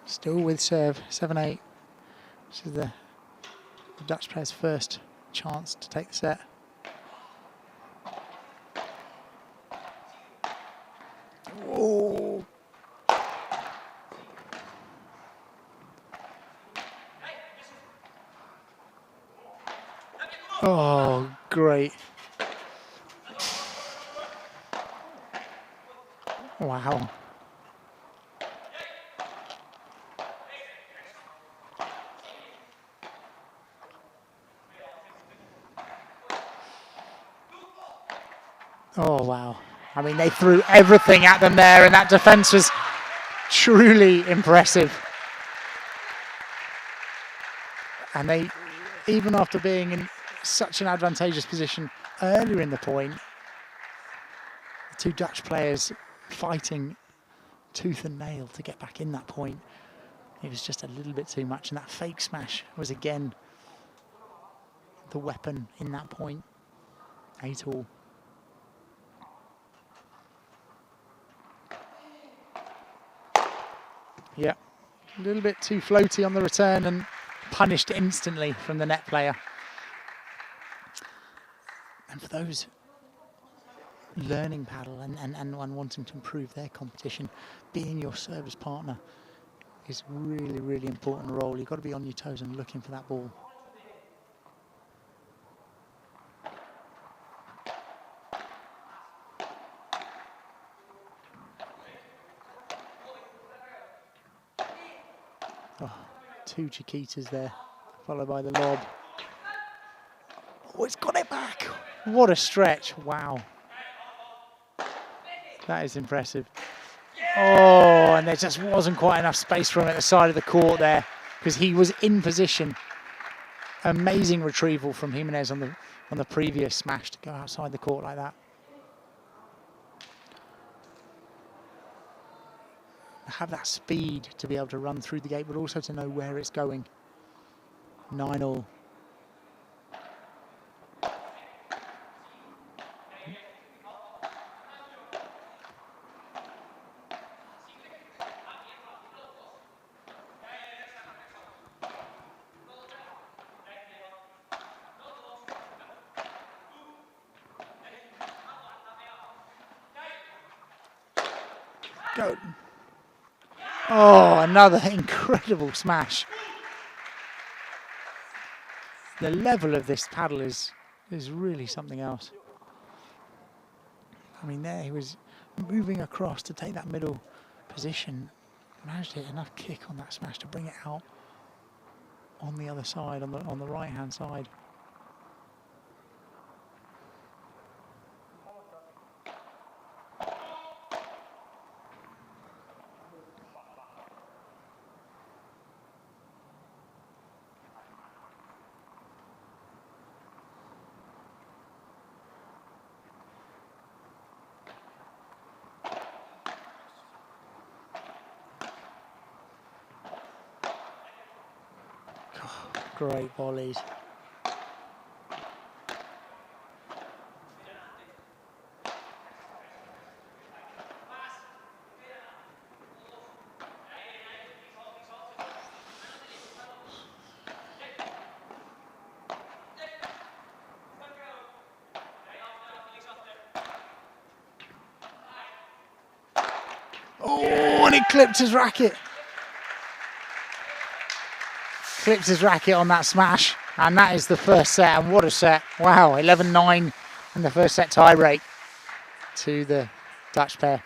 Still with serve, 7-8. This is the Dutch player's first chance to take the set. Oh. Oh, great. Wow. Oh, wow. I mean, they threw everything at them there, and that defence was truly impressive. And they, even after being in such an advantageous position earlier in the point, the two Dutch players fighting tooth and nail to get back in that point. It was just a little bit too much, and that fake smash was again the weapon in that point. 8-all. Yeah, a little bit too floaty on the return and punished instantly from the net player. And for those learning paddle and wanting to improve their competition, being your service partner is really, really important role. You've got to be on your toes and looking for that ball. Oh, two Chiquitas there, followed by the lob. Oh, it's got it back. What a stretch. Wow. That is impressive. Oh, and there just wasn't quite enough space for him at the side of the court there because he was in position. Amazing retrieval from Jimenez on the previous smash to go outside the court like that. Have that speed to be able to run through the gate, but also to know where it's going. 9-all. Go. Oh, another incredible smash. The level of this paddle is really something else. I mean, there he was moving across to take that middle position. Managed to hit enough kick on that smash to bring it out on the other side, on the right-hand side. Great volleys. Oh, and he clipped his racket. Clipped his racket on that smash, and that is the first set, and what a set. Wow, 11-9 in the first set tie break to the Dutch pair.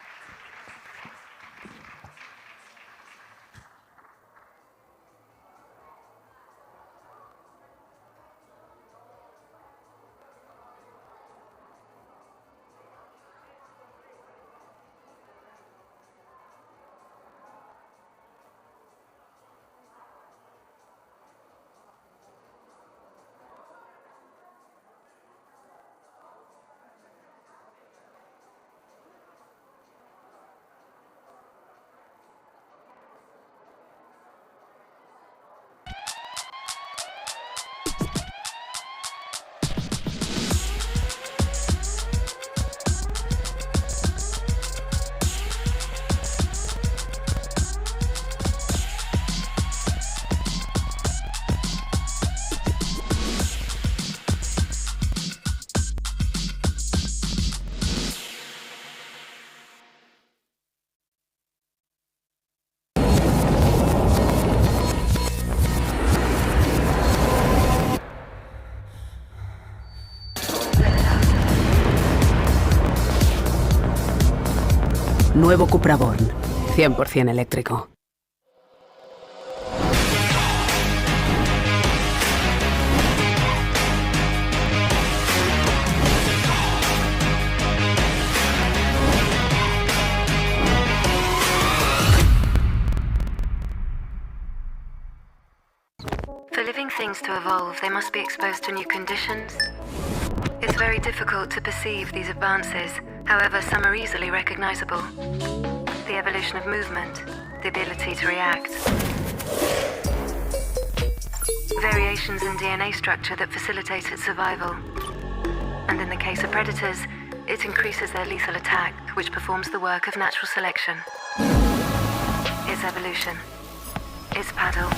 Nuevo CUPRA Born. 100% eléctrico. For living things to evolve, they must be exposed to new conditions. It's very difficult to perceive these advances, however, some are easily recognizable. The evolution of movement, the ability to react. Variations in DNA structure that facilitate its survival. And in the case of predators, it increases their lethal attack, which performs the work of natural selection. It's evolution. It's paddle.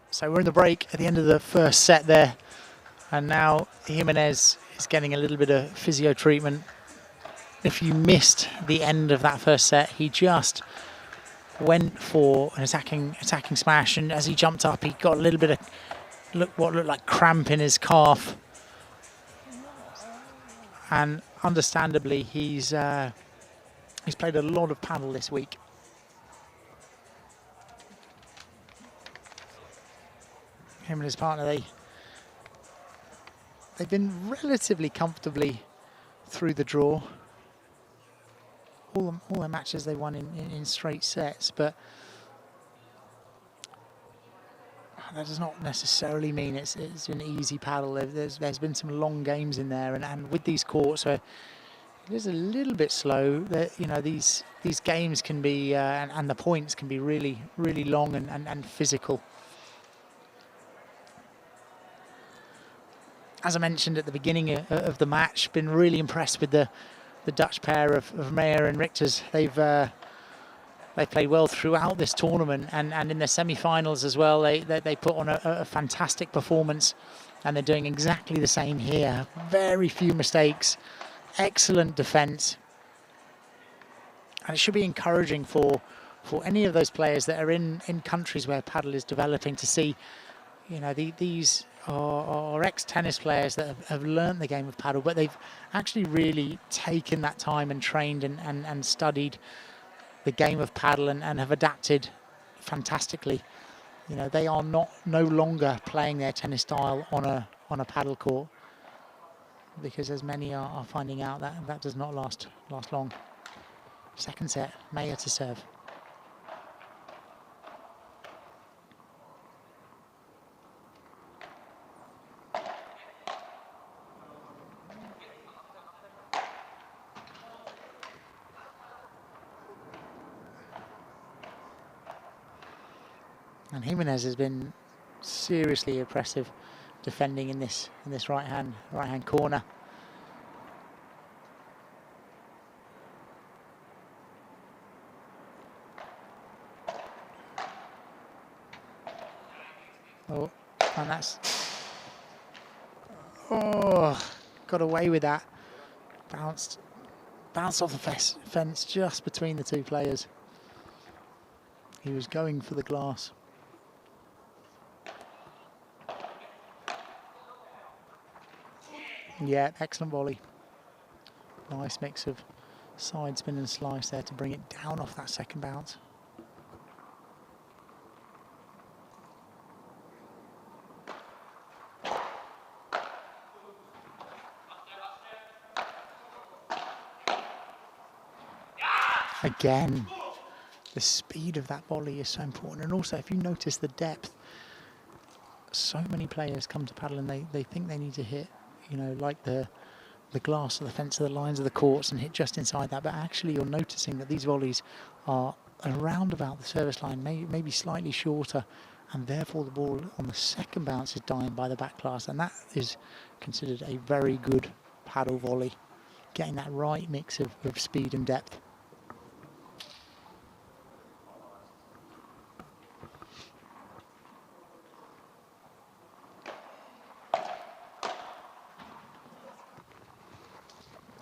So we're in the break at the end of the first set there, and now Jimenez is getting a little bit of physio treatment. If you missed the end of that first set, he just went for an attacking smash, and as he jumped up, he got a little bit of what looked like cramp in his calf, and understandably, he's played a lot of paddle this week. Him and his partner, they've been relatively comfortably through the draw. All their matches they won in straight sets, but that does not necessarily mean it's an easy paddle. There's been some long games in there, and with these courts where it is a little bit slow, that these games can be and the points can be really long and physical. As I mentioned at the beginning of the match, been really impressed with the Dutch pair of Meyer and Richters. They've played well throughout this tournament, and in the semi-finals as well. They put on a fantastic performance, and they're doing exactly the same here. Very few mistakes, excellent defence, and it should be encouraging for any of those players that are in countries where paddle is developing to see, these are ex-tennis players that have learned the game of paddle, but they've actually really taken that time and trained and studied the game of paddle and have adapted fantastically. They are no longer playing their tennis style on a paddle court, because as many are finding out that does not last long. Second set, Meyer to serve. And Jimenez has been seriously impressive defending in this right hand corner. Oh, and that's got away with that. Bounced off the fence just between the two players. He was going for the glass. Yeah, excellent volley. Nice mix of side spin and slice there to bring it down off that second bounce. Again, the speed of that volley is so important, and also if you notice the depth, so many players come to paddle and they think they need to hit, you know, like the glass or the fence or the lines of the courts and hit just inside that, but actually you're noticing that these volleys are around about the service line, maybe slightly shorter, and therefore the ball on the second bounce is dying by the back glass, and that is considered a very good paddle volley, getting that right mix of speed and depth.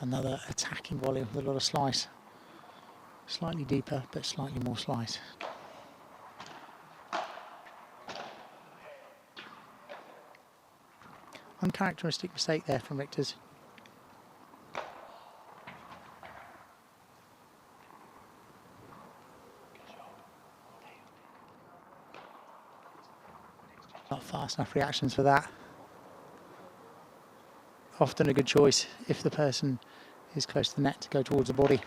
Another attacking volley with a lot of slice. Slightly deeper, but slightly more slice. Uncharacteristic mistake there from Richter's. Not fast enough reactions for that. Often a good choice if the person is close to the net to go towards the body.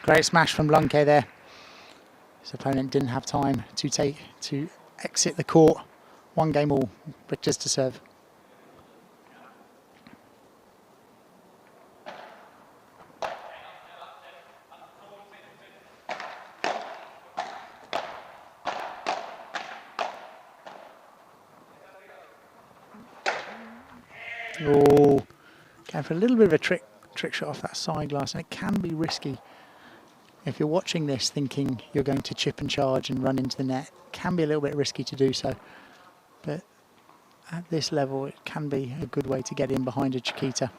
Great smash from Blanque there. His opponent didn't have time to exit the court. 1 game all, Richter's to serve. Oh, going for a little bit of a trick shot off that side glass, and it can be risky. If you're watching this thinking you're going to chip and charge and run into the net, it can be a little bit risky to do so. But at this level, it can be a good way to get in behind a Chiquita.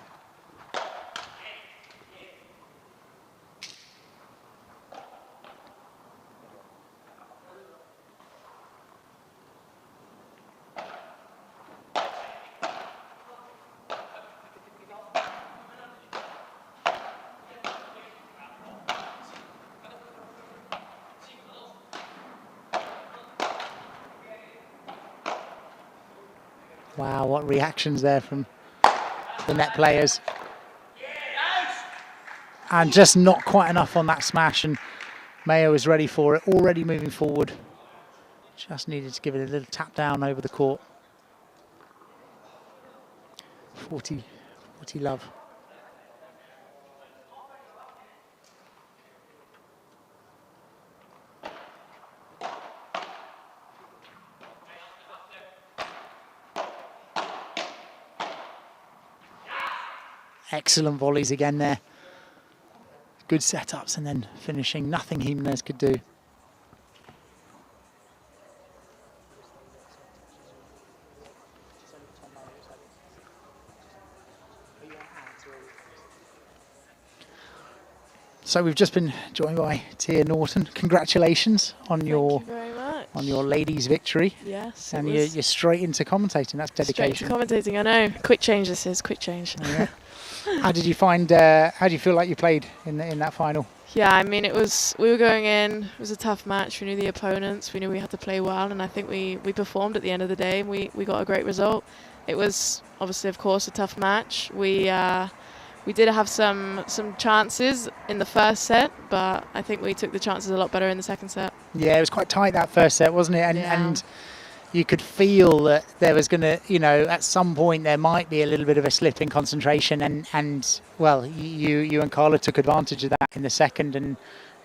Wow, what reactions there from the net players. And just not quite enough on that smash, and Mayo is ready for it, already moving forward. Just needed to give it a little tap down over the court. 40 love. Excellent volleys again there. Good setups and then finishing. Nothing Jimenez could do. So we've just been joined by Tia Norton. Congratulations on your ladies' victory. Yes. And you're straight into commentating. That's dedication. Straight into commentating, I know. Quick change this is, quick change. Yeah. How did you find? How do you feel like you played in that final? Yeah, I mean, we were going in. It was a tough match. We knew the opponents. We knew we had to play well, and I think we performed at the end of the day. And we got a great result. It was obviously, of course, a tough match. We did have some chances in the first set, but I think we took the chances a lot better in the second set. Yeah, it was quite tight that first set, wasn't it? And you could feel that there was going to, you know, at some point there might be a little bit of a slip in concentration, and well, you and Carla took advantage of that in the second and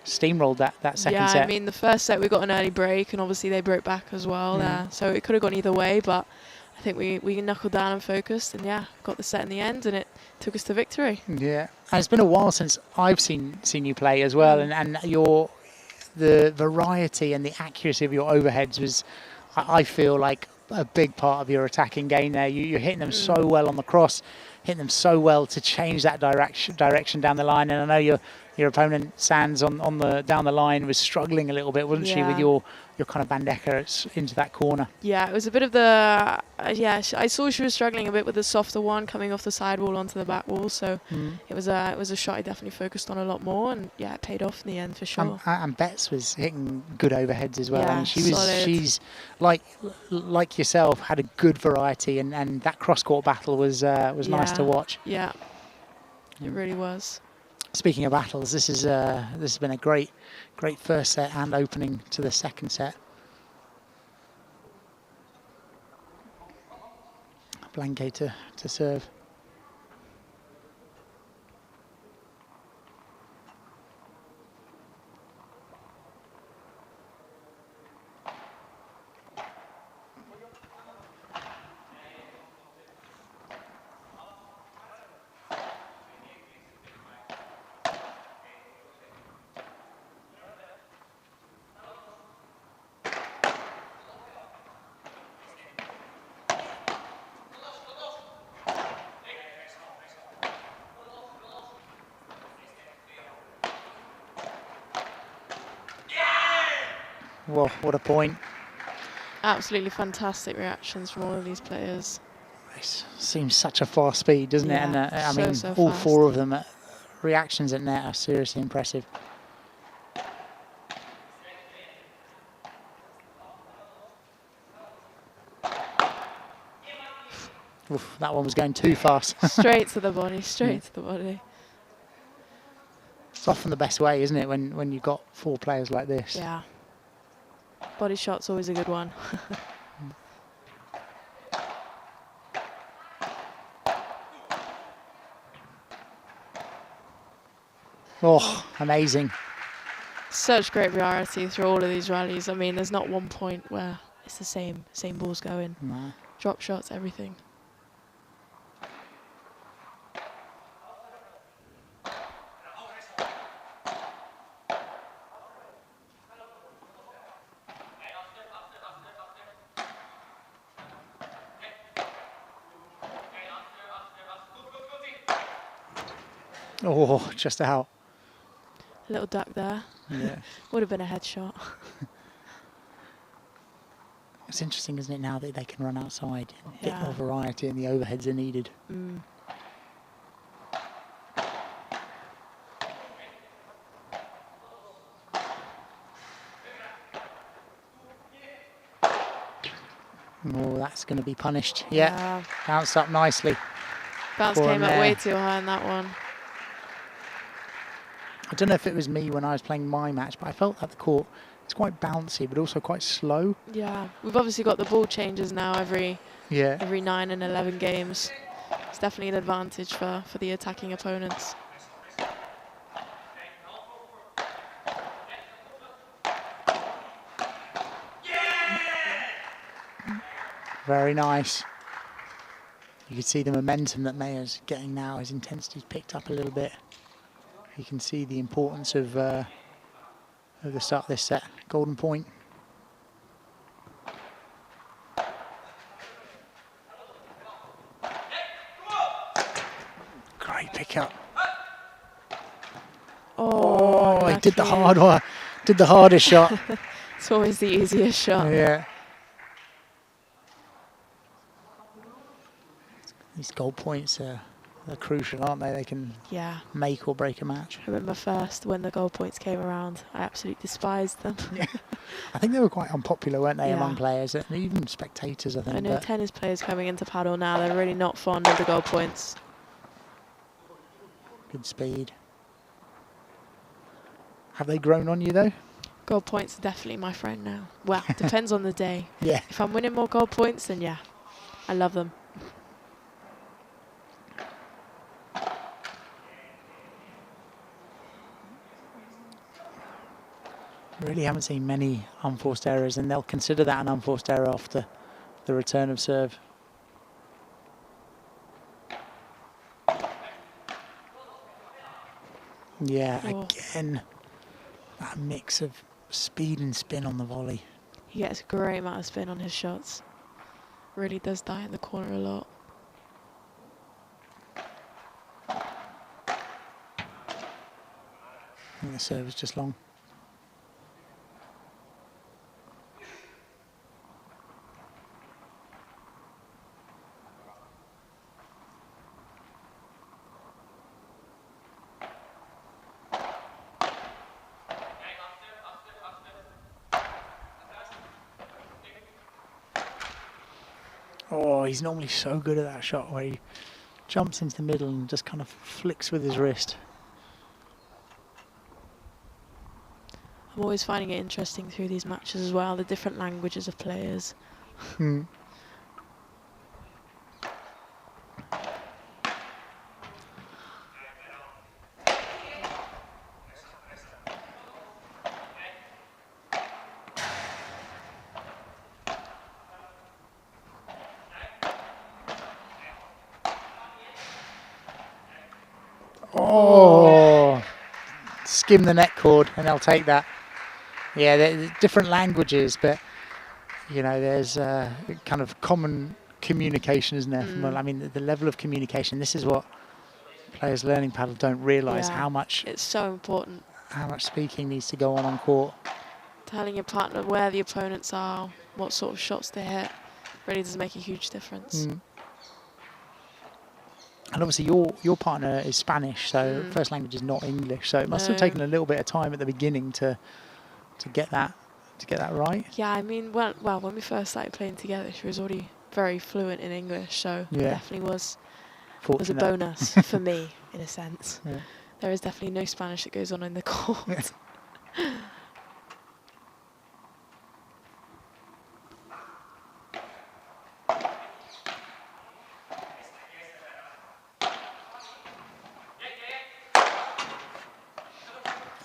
steamrolled that second set. I mean, the first set we got an early break, and obviously they broke back as well there, so it could have gone either way, but I think we knuckled down and focused, and yeah, got the set in the end, and it took us to victory. Yeah, and it's been a while since I've seen you play as well, and the variety and the accuracy of your overheads was, I feel like, a big part of your attacking game there. You're hitting them so well on the cross, hitting them so well to change that direction down the line. And I know your opponent Sands on the down the line was struggling a little bit, wasn't she, with your kind of Bandeka into that corner? Yeah, it was a bit of the I saw she was struggling a bit with the softer one coming off the side wall onto the back wall. So it was a shot I definitely focused on a lot more, and yeah, it paid off in the end for sure. And Betts was hitting good overheads as well. Yeah, I mean, solid. she's like yourself, had a good variety, and that cross court battle was nice to watch. Yeah, it really was. Speaking of battles, this has been a great first set and opening to the second set. Blanque to serve. Well, what a point. Absolutely fantastic reactions from all of these players. It seems such a fast speed, doesn't it? And I mean, so all fast. four of them, reactions at net are seriously impressive. Oof, that one was going too fast. Straight to the body, straight to the body. It's often the best way, isn't it, when you've got four players like this? Yeah. Body shot's always a good one. Oh, amazing. Such great variety through all of these rallies. I mean, there's not one point where it's the same balls going. No. Drop shots, everything. Oh, just out. A little duck there. Yeah. Would have been a headshot. It's interesting, isn't it, now that they can run outside. A bit Yeah. more variety and the overheads are needed. Oh, that's going to be punished. Yeah. Bounced up nicely. Bounce came up way too high in that one. I don't know if it was me when I was playing my match, but I felt that the court is quite bouncy, but also quite slow. Yeah, we've obviously got the ball changes now every 9 and 11 games. It's definitely an advantage for the attacking opponents. Very nice. You can see the momentum that Maya's getting now. His intensity's picked up a little bit. You can see the importance of the start of this set. Golden point. Great pickup. Oh, he did the hard one. Did the hardest shot. It's always the easiest shot. Yeah. These goal points are crucial, aren't they? They can make or break a match. I remember first when the goal points came around, I absolutely despised them. Yeah. I think they were quite unpopular, weren't they, among players and even spectators, I think. I know tennis players coming into paddle now, they're really not fond of the goal points. Good speed. Have they grown on you, though? Gold points are definitely my friend now. Well, depends on the day. Yeah. If I'm winning more gold points, then yeah, I love them. Really haven't seen many unforced errors, and they'll consider that an unforced error after the return of serve. Yeah, again, that mix of speed and spin on the volley. He gets a great amount of spin on his shots. Really does die in the corner a lot. I think the serve is just long. Oh, he's normally so good at that shot where he jumps into the middle and just kind of flicks with his wrist. I'm always finding it interesting through these matches as well, the different languages of players. Oh, skim the net cord and they'll take that. Yeah, they're different languages, but you know, there's kind of common communication, isn't there? I mean, the level of communication. This is what players learning paddle don't realise, how much it's so important. How much speaking needs to go on court. Telling your partner where the opponents are, what sort of shots they hit, really does make a huge difference. And obviously your partner is Spanish, so first language is not English, so it must have taken a little bit of time at the beginning to get that right. Yeah, I mean, well, when we first started playing together, she was already very fluent in English, so it definitely was a bonus for me in a sense. Yeah. There is definitely no Spanish that goes on in the court.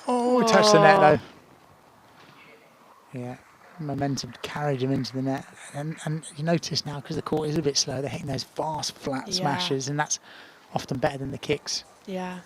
Oh, touched the net though. Yeah, momentum carried him into the net. And you notice now, because the court is a bit slow, they're hitting those fast, flat smashes, and that's often better than the kicks. Yeah.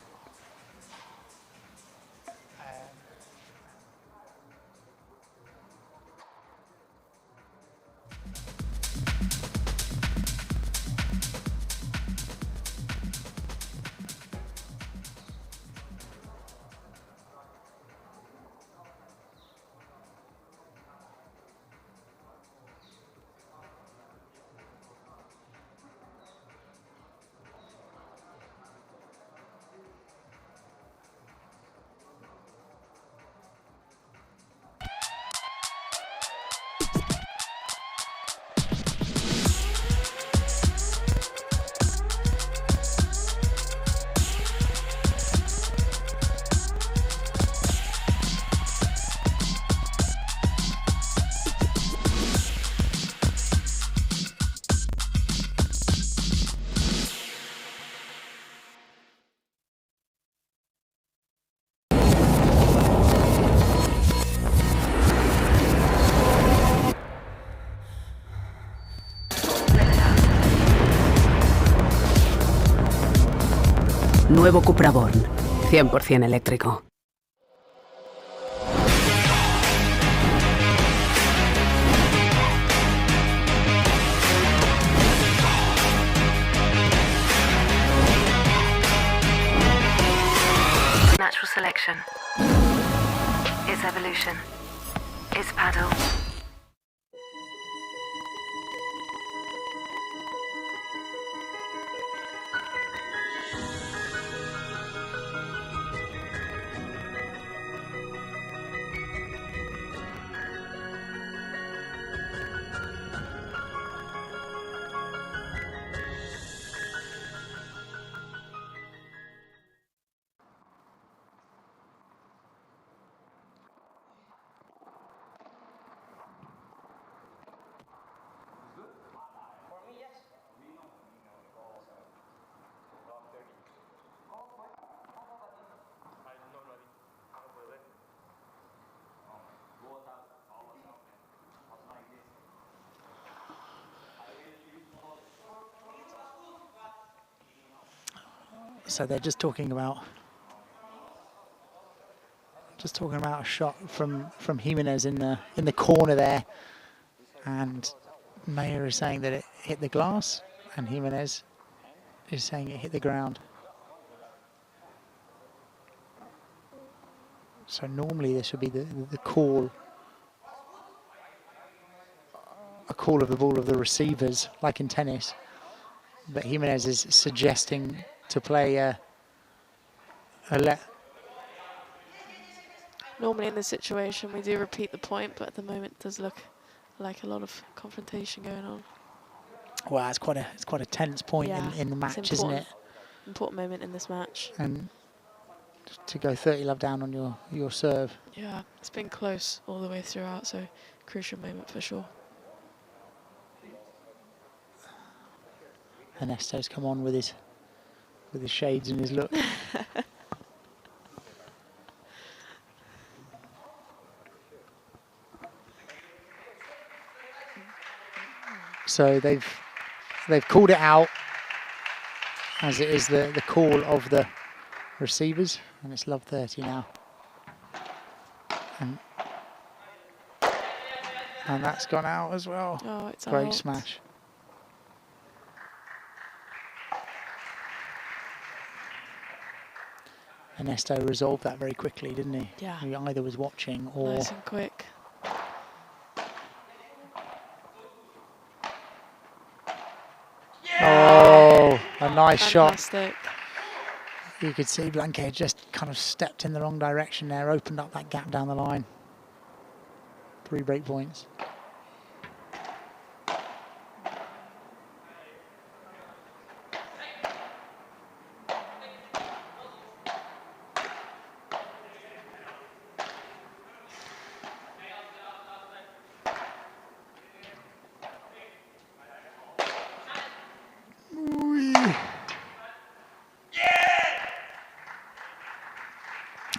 Nuevo CUPRA Born, 100% eléctrico. Natural selection. It's evolution. It's paddle. So they're just talking about a shot from Jimenez in the corner there, and Mayer is saying that it hit the glass, and Jimenez is saying it hit the ground. So normally this would be the call, a call of the ball of the receivers, like in tennis. But Jimenez is suggesting to play a let. Normally in this situation we do repeat the point, but at the moment it does look like a lot of confrontation going on. Well, it's quite a tense point in the match, isn't it? Important moment in this match. And to go 30-love down on your serve. Yeah, it's been close all the way throughout, so crucial moment for sure. Ernesto's come on with his shades and his look. So they've called it out, as it is the call of the receivers, and it's love 30 now. And that's gone out as well. Oh, it's Great out. smash. Ernesto resolved that very quickly, didn't he? Yeah. He either was watching or... Nice and quick. Oh, a nice Fantastic. shot. You could see Blanque had just kind of stepped in the wrong direction there, opened up that gap down the line. 3 break points.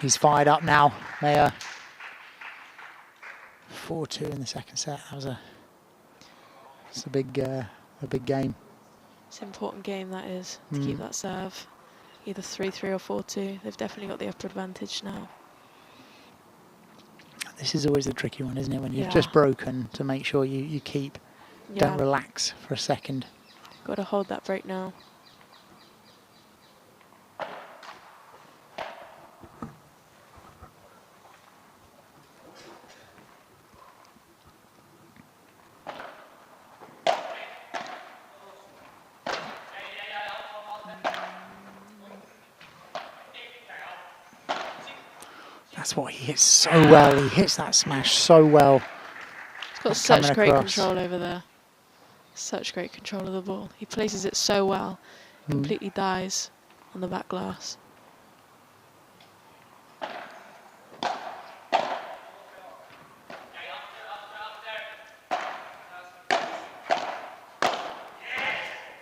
He's fired up now, Mayer. 4-2 in the second set. It's a big game. It's an important game, that is, to keep that serve. Either 3-3 or 4-2. They've definitely got the upper advantage now. This is always the tricky one, isn't it? When you've Yeah. just broken, to make sure you keep, Yeah. don't relax for a second. Got to hold that break now. That's what he hits so well. He hits that smash so well. He's got That's such coming great across. control over there. Such great control of the ball. He places it so well. Completely dies on the back glass.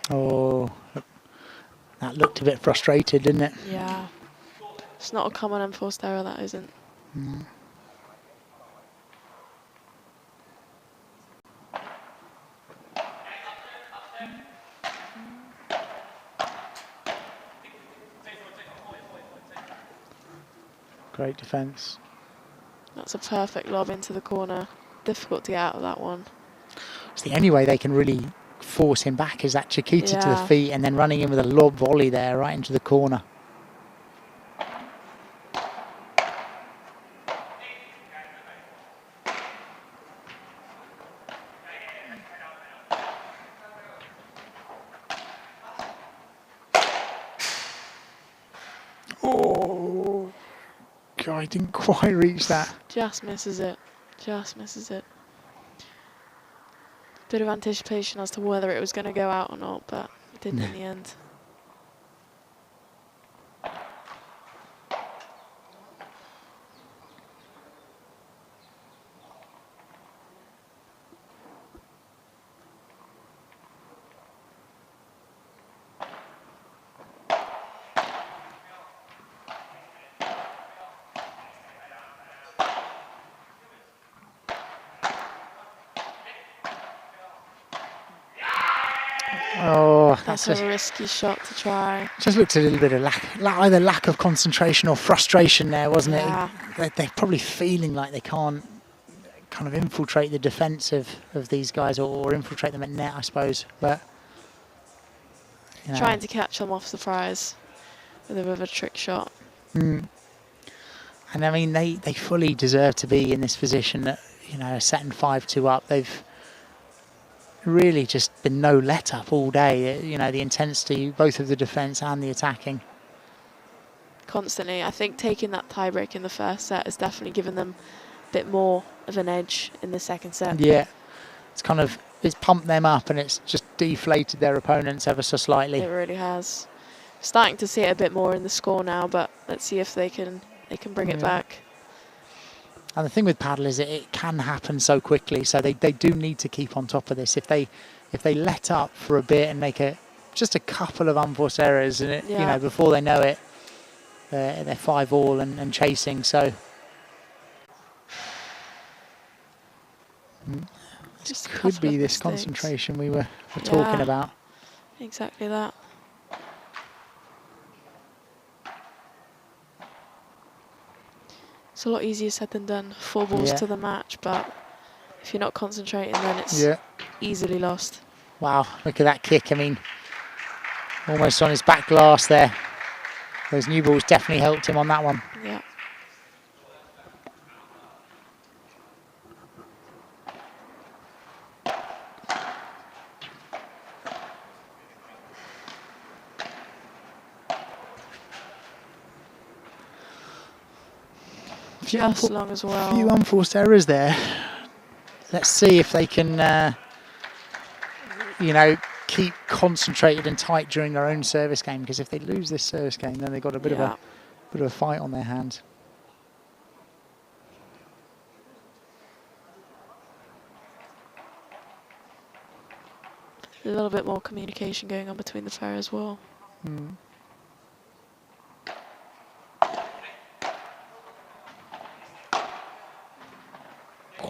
Oh, that looked a bit frustrated, didn't it? Yeah. It's not a common unforced error, that isn't. Great defence. That's a perfect lob into the corner. Difficult to get out of that one. It's the only way they can really force him back is that Chiquita to the Yeah. feet and then running in with a lob volley there right into the corner. Oh, God, I didn't quite reach that. Just misses it. Just misses it. Bit of anticipation as to whether it was going to go out or not, but it didn't in the end. Oh, That's a risky shot to try. Just looked a little bit of either lack of concentration or frustration there, wasn't Yeah. it? They're probably feeling like they can't kind of infiltrate the defence of these guys or infiltrate them at net, I suppose. But you know. Trying to catch them off surprise with a bit of a trick shot. And I mean, they fully deserve to be in this position that, you know, setting 5-2 up. They've really just been no let up all day. You know, the intensity, both of the defence and the attacking. Constantly. I think taking that tie break in the first set has definitely given them a bit more of an edge in the second set. Yeah, it's pumped them up and it's just deflated their opponents ever so slightly. It really has. Starting to see it a bit more in the score now, but let's see if they can bring it back. And the thing with paddle is it can happen so quickly, so they do need to keep on top of this. If they let up for a bit and make just a couple of unforced errors, and you know, before they know it, they're 5-all and chasing. So Just could be this mistakes. Concentration we were talking about. Exactly that. It's a lot easier said than done. 4 balls to the match, but if you're not concentrating, then it's easily lost. Wow, look at that kick. I mean, almost on his back glass there. Those new balls definitely helped him on that one. Yeah. Just long as well. A few unforced errors there. Let's see if they can, you know, keep concentrated and tight during their own service game. Because if they lose this service game, then they've got a bit of a fight on their hands. A little bit more communication going on between the pair as well.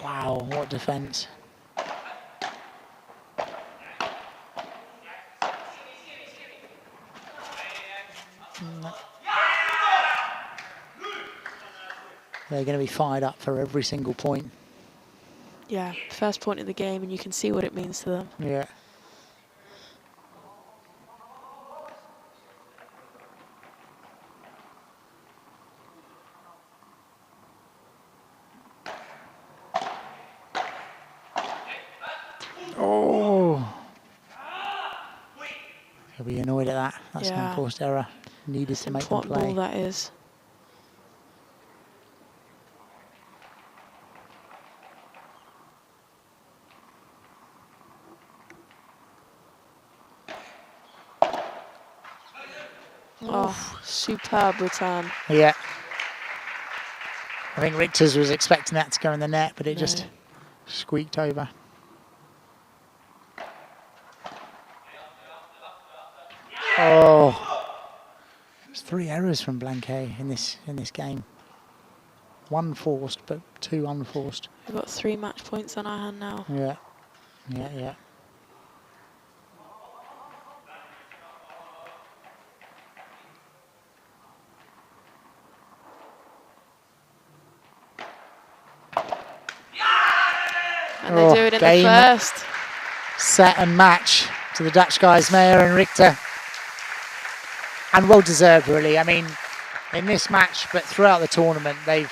Wow, what defence. They're going to be fired up for every single point. Yeah, first point of the game, and you can see what it means to them. Yeah. Oh. He'll be annoyed at that. That's an unforced error. Needed to make them play. What ball that is. Oh, superb return. Yeah. I think Richter's was expecting that to go in the net, but it just squeaked over. Oh. There's 3 errors from Blanquet in this game. 1 forced, but 2 unforced. We've got 3 match points on our hand now. Yeah. Yeah. And they do it in the first. Set and match to the Dutch guys, Meyer and Richter. And well deserved, really. I mean, in this match, but throughout the tournament, they've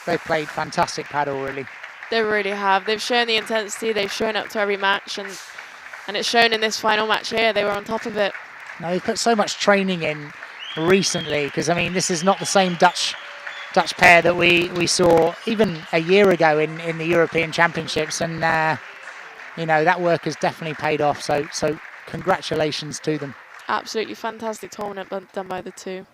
played fantastic paddle, really. They really have. They've shown the intensity. They've shown up to every match, and it's shown in this final match here. They were on top of it. Now, they've put so much training in recently, because I mean, this is not the same Dutch pair that we saw even a year ago in the European Championships, and you know, that work has definitely paid off. So congratulations to them. Absolutely fantastic tournament done by the two.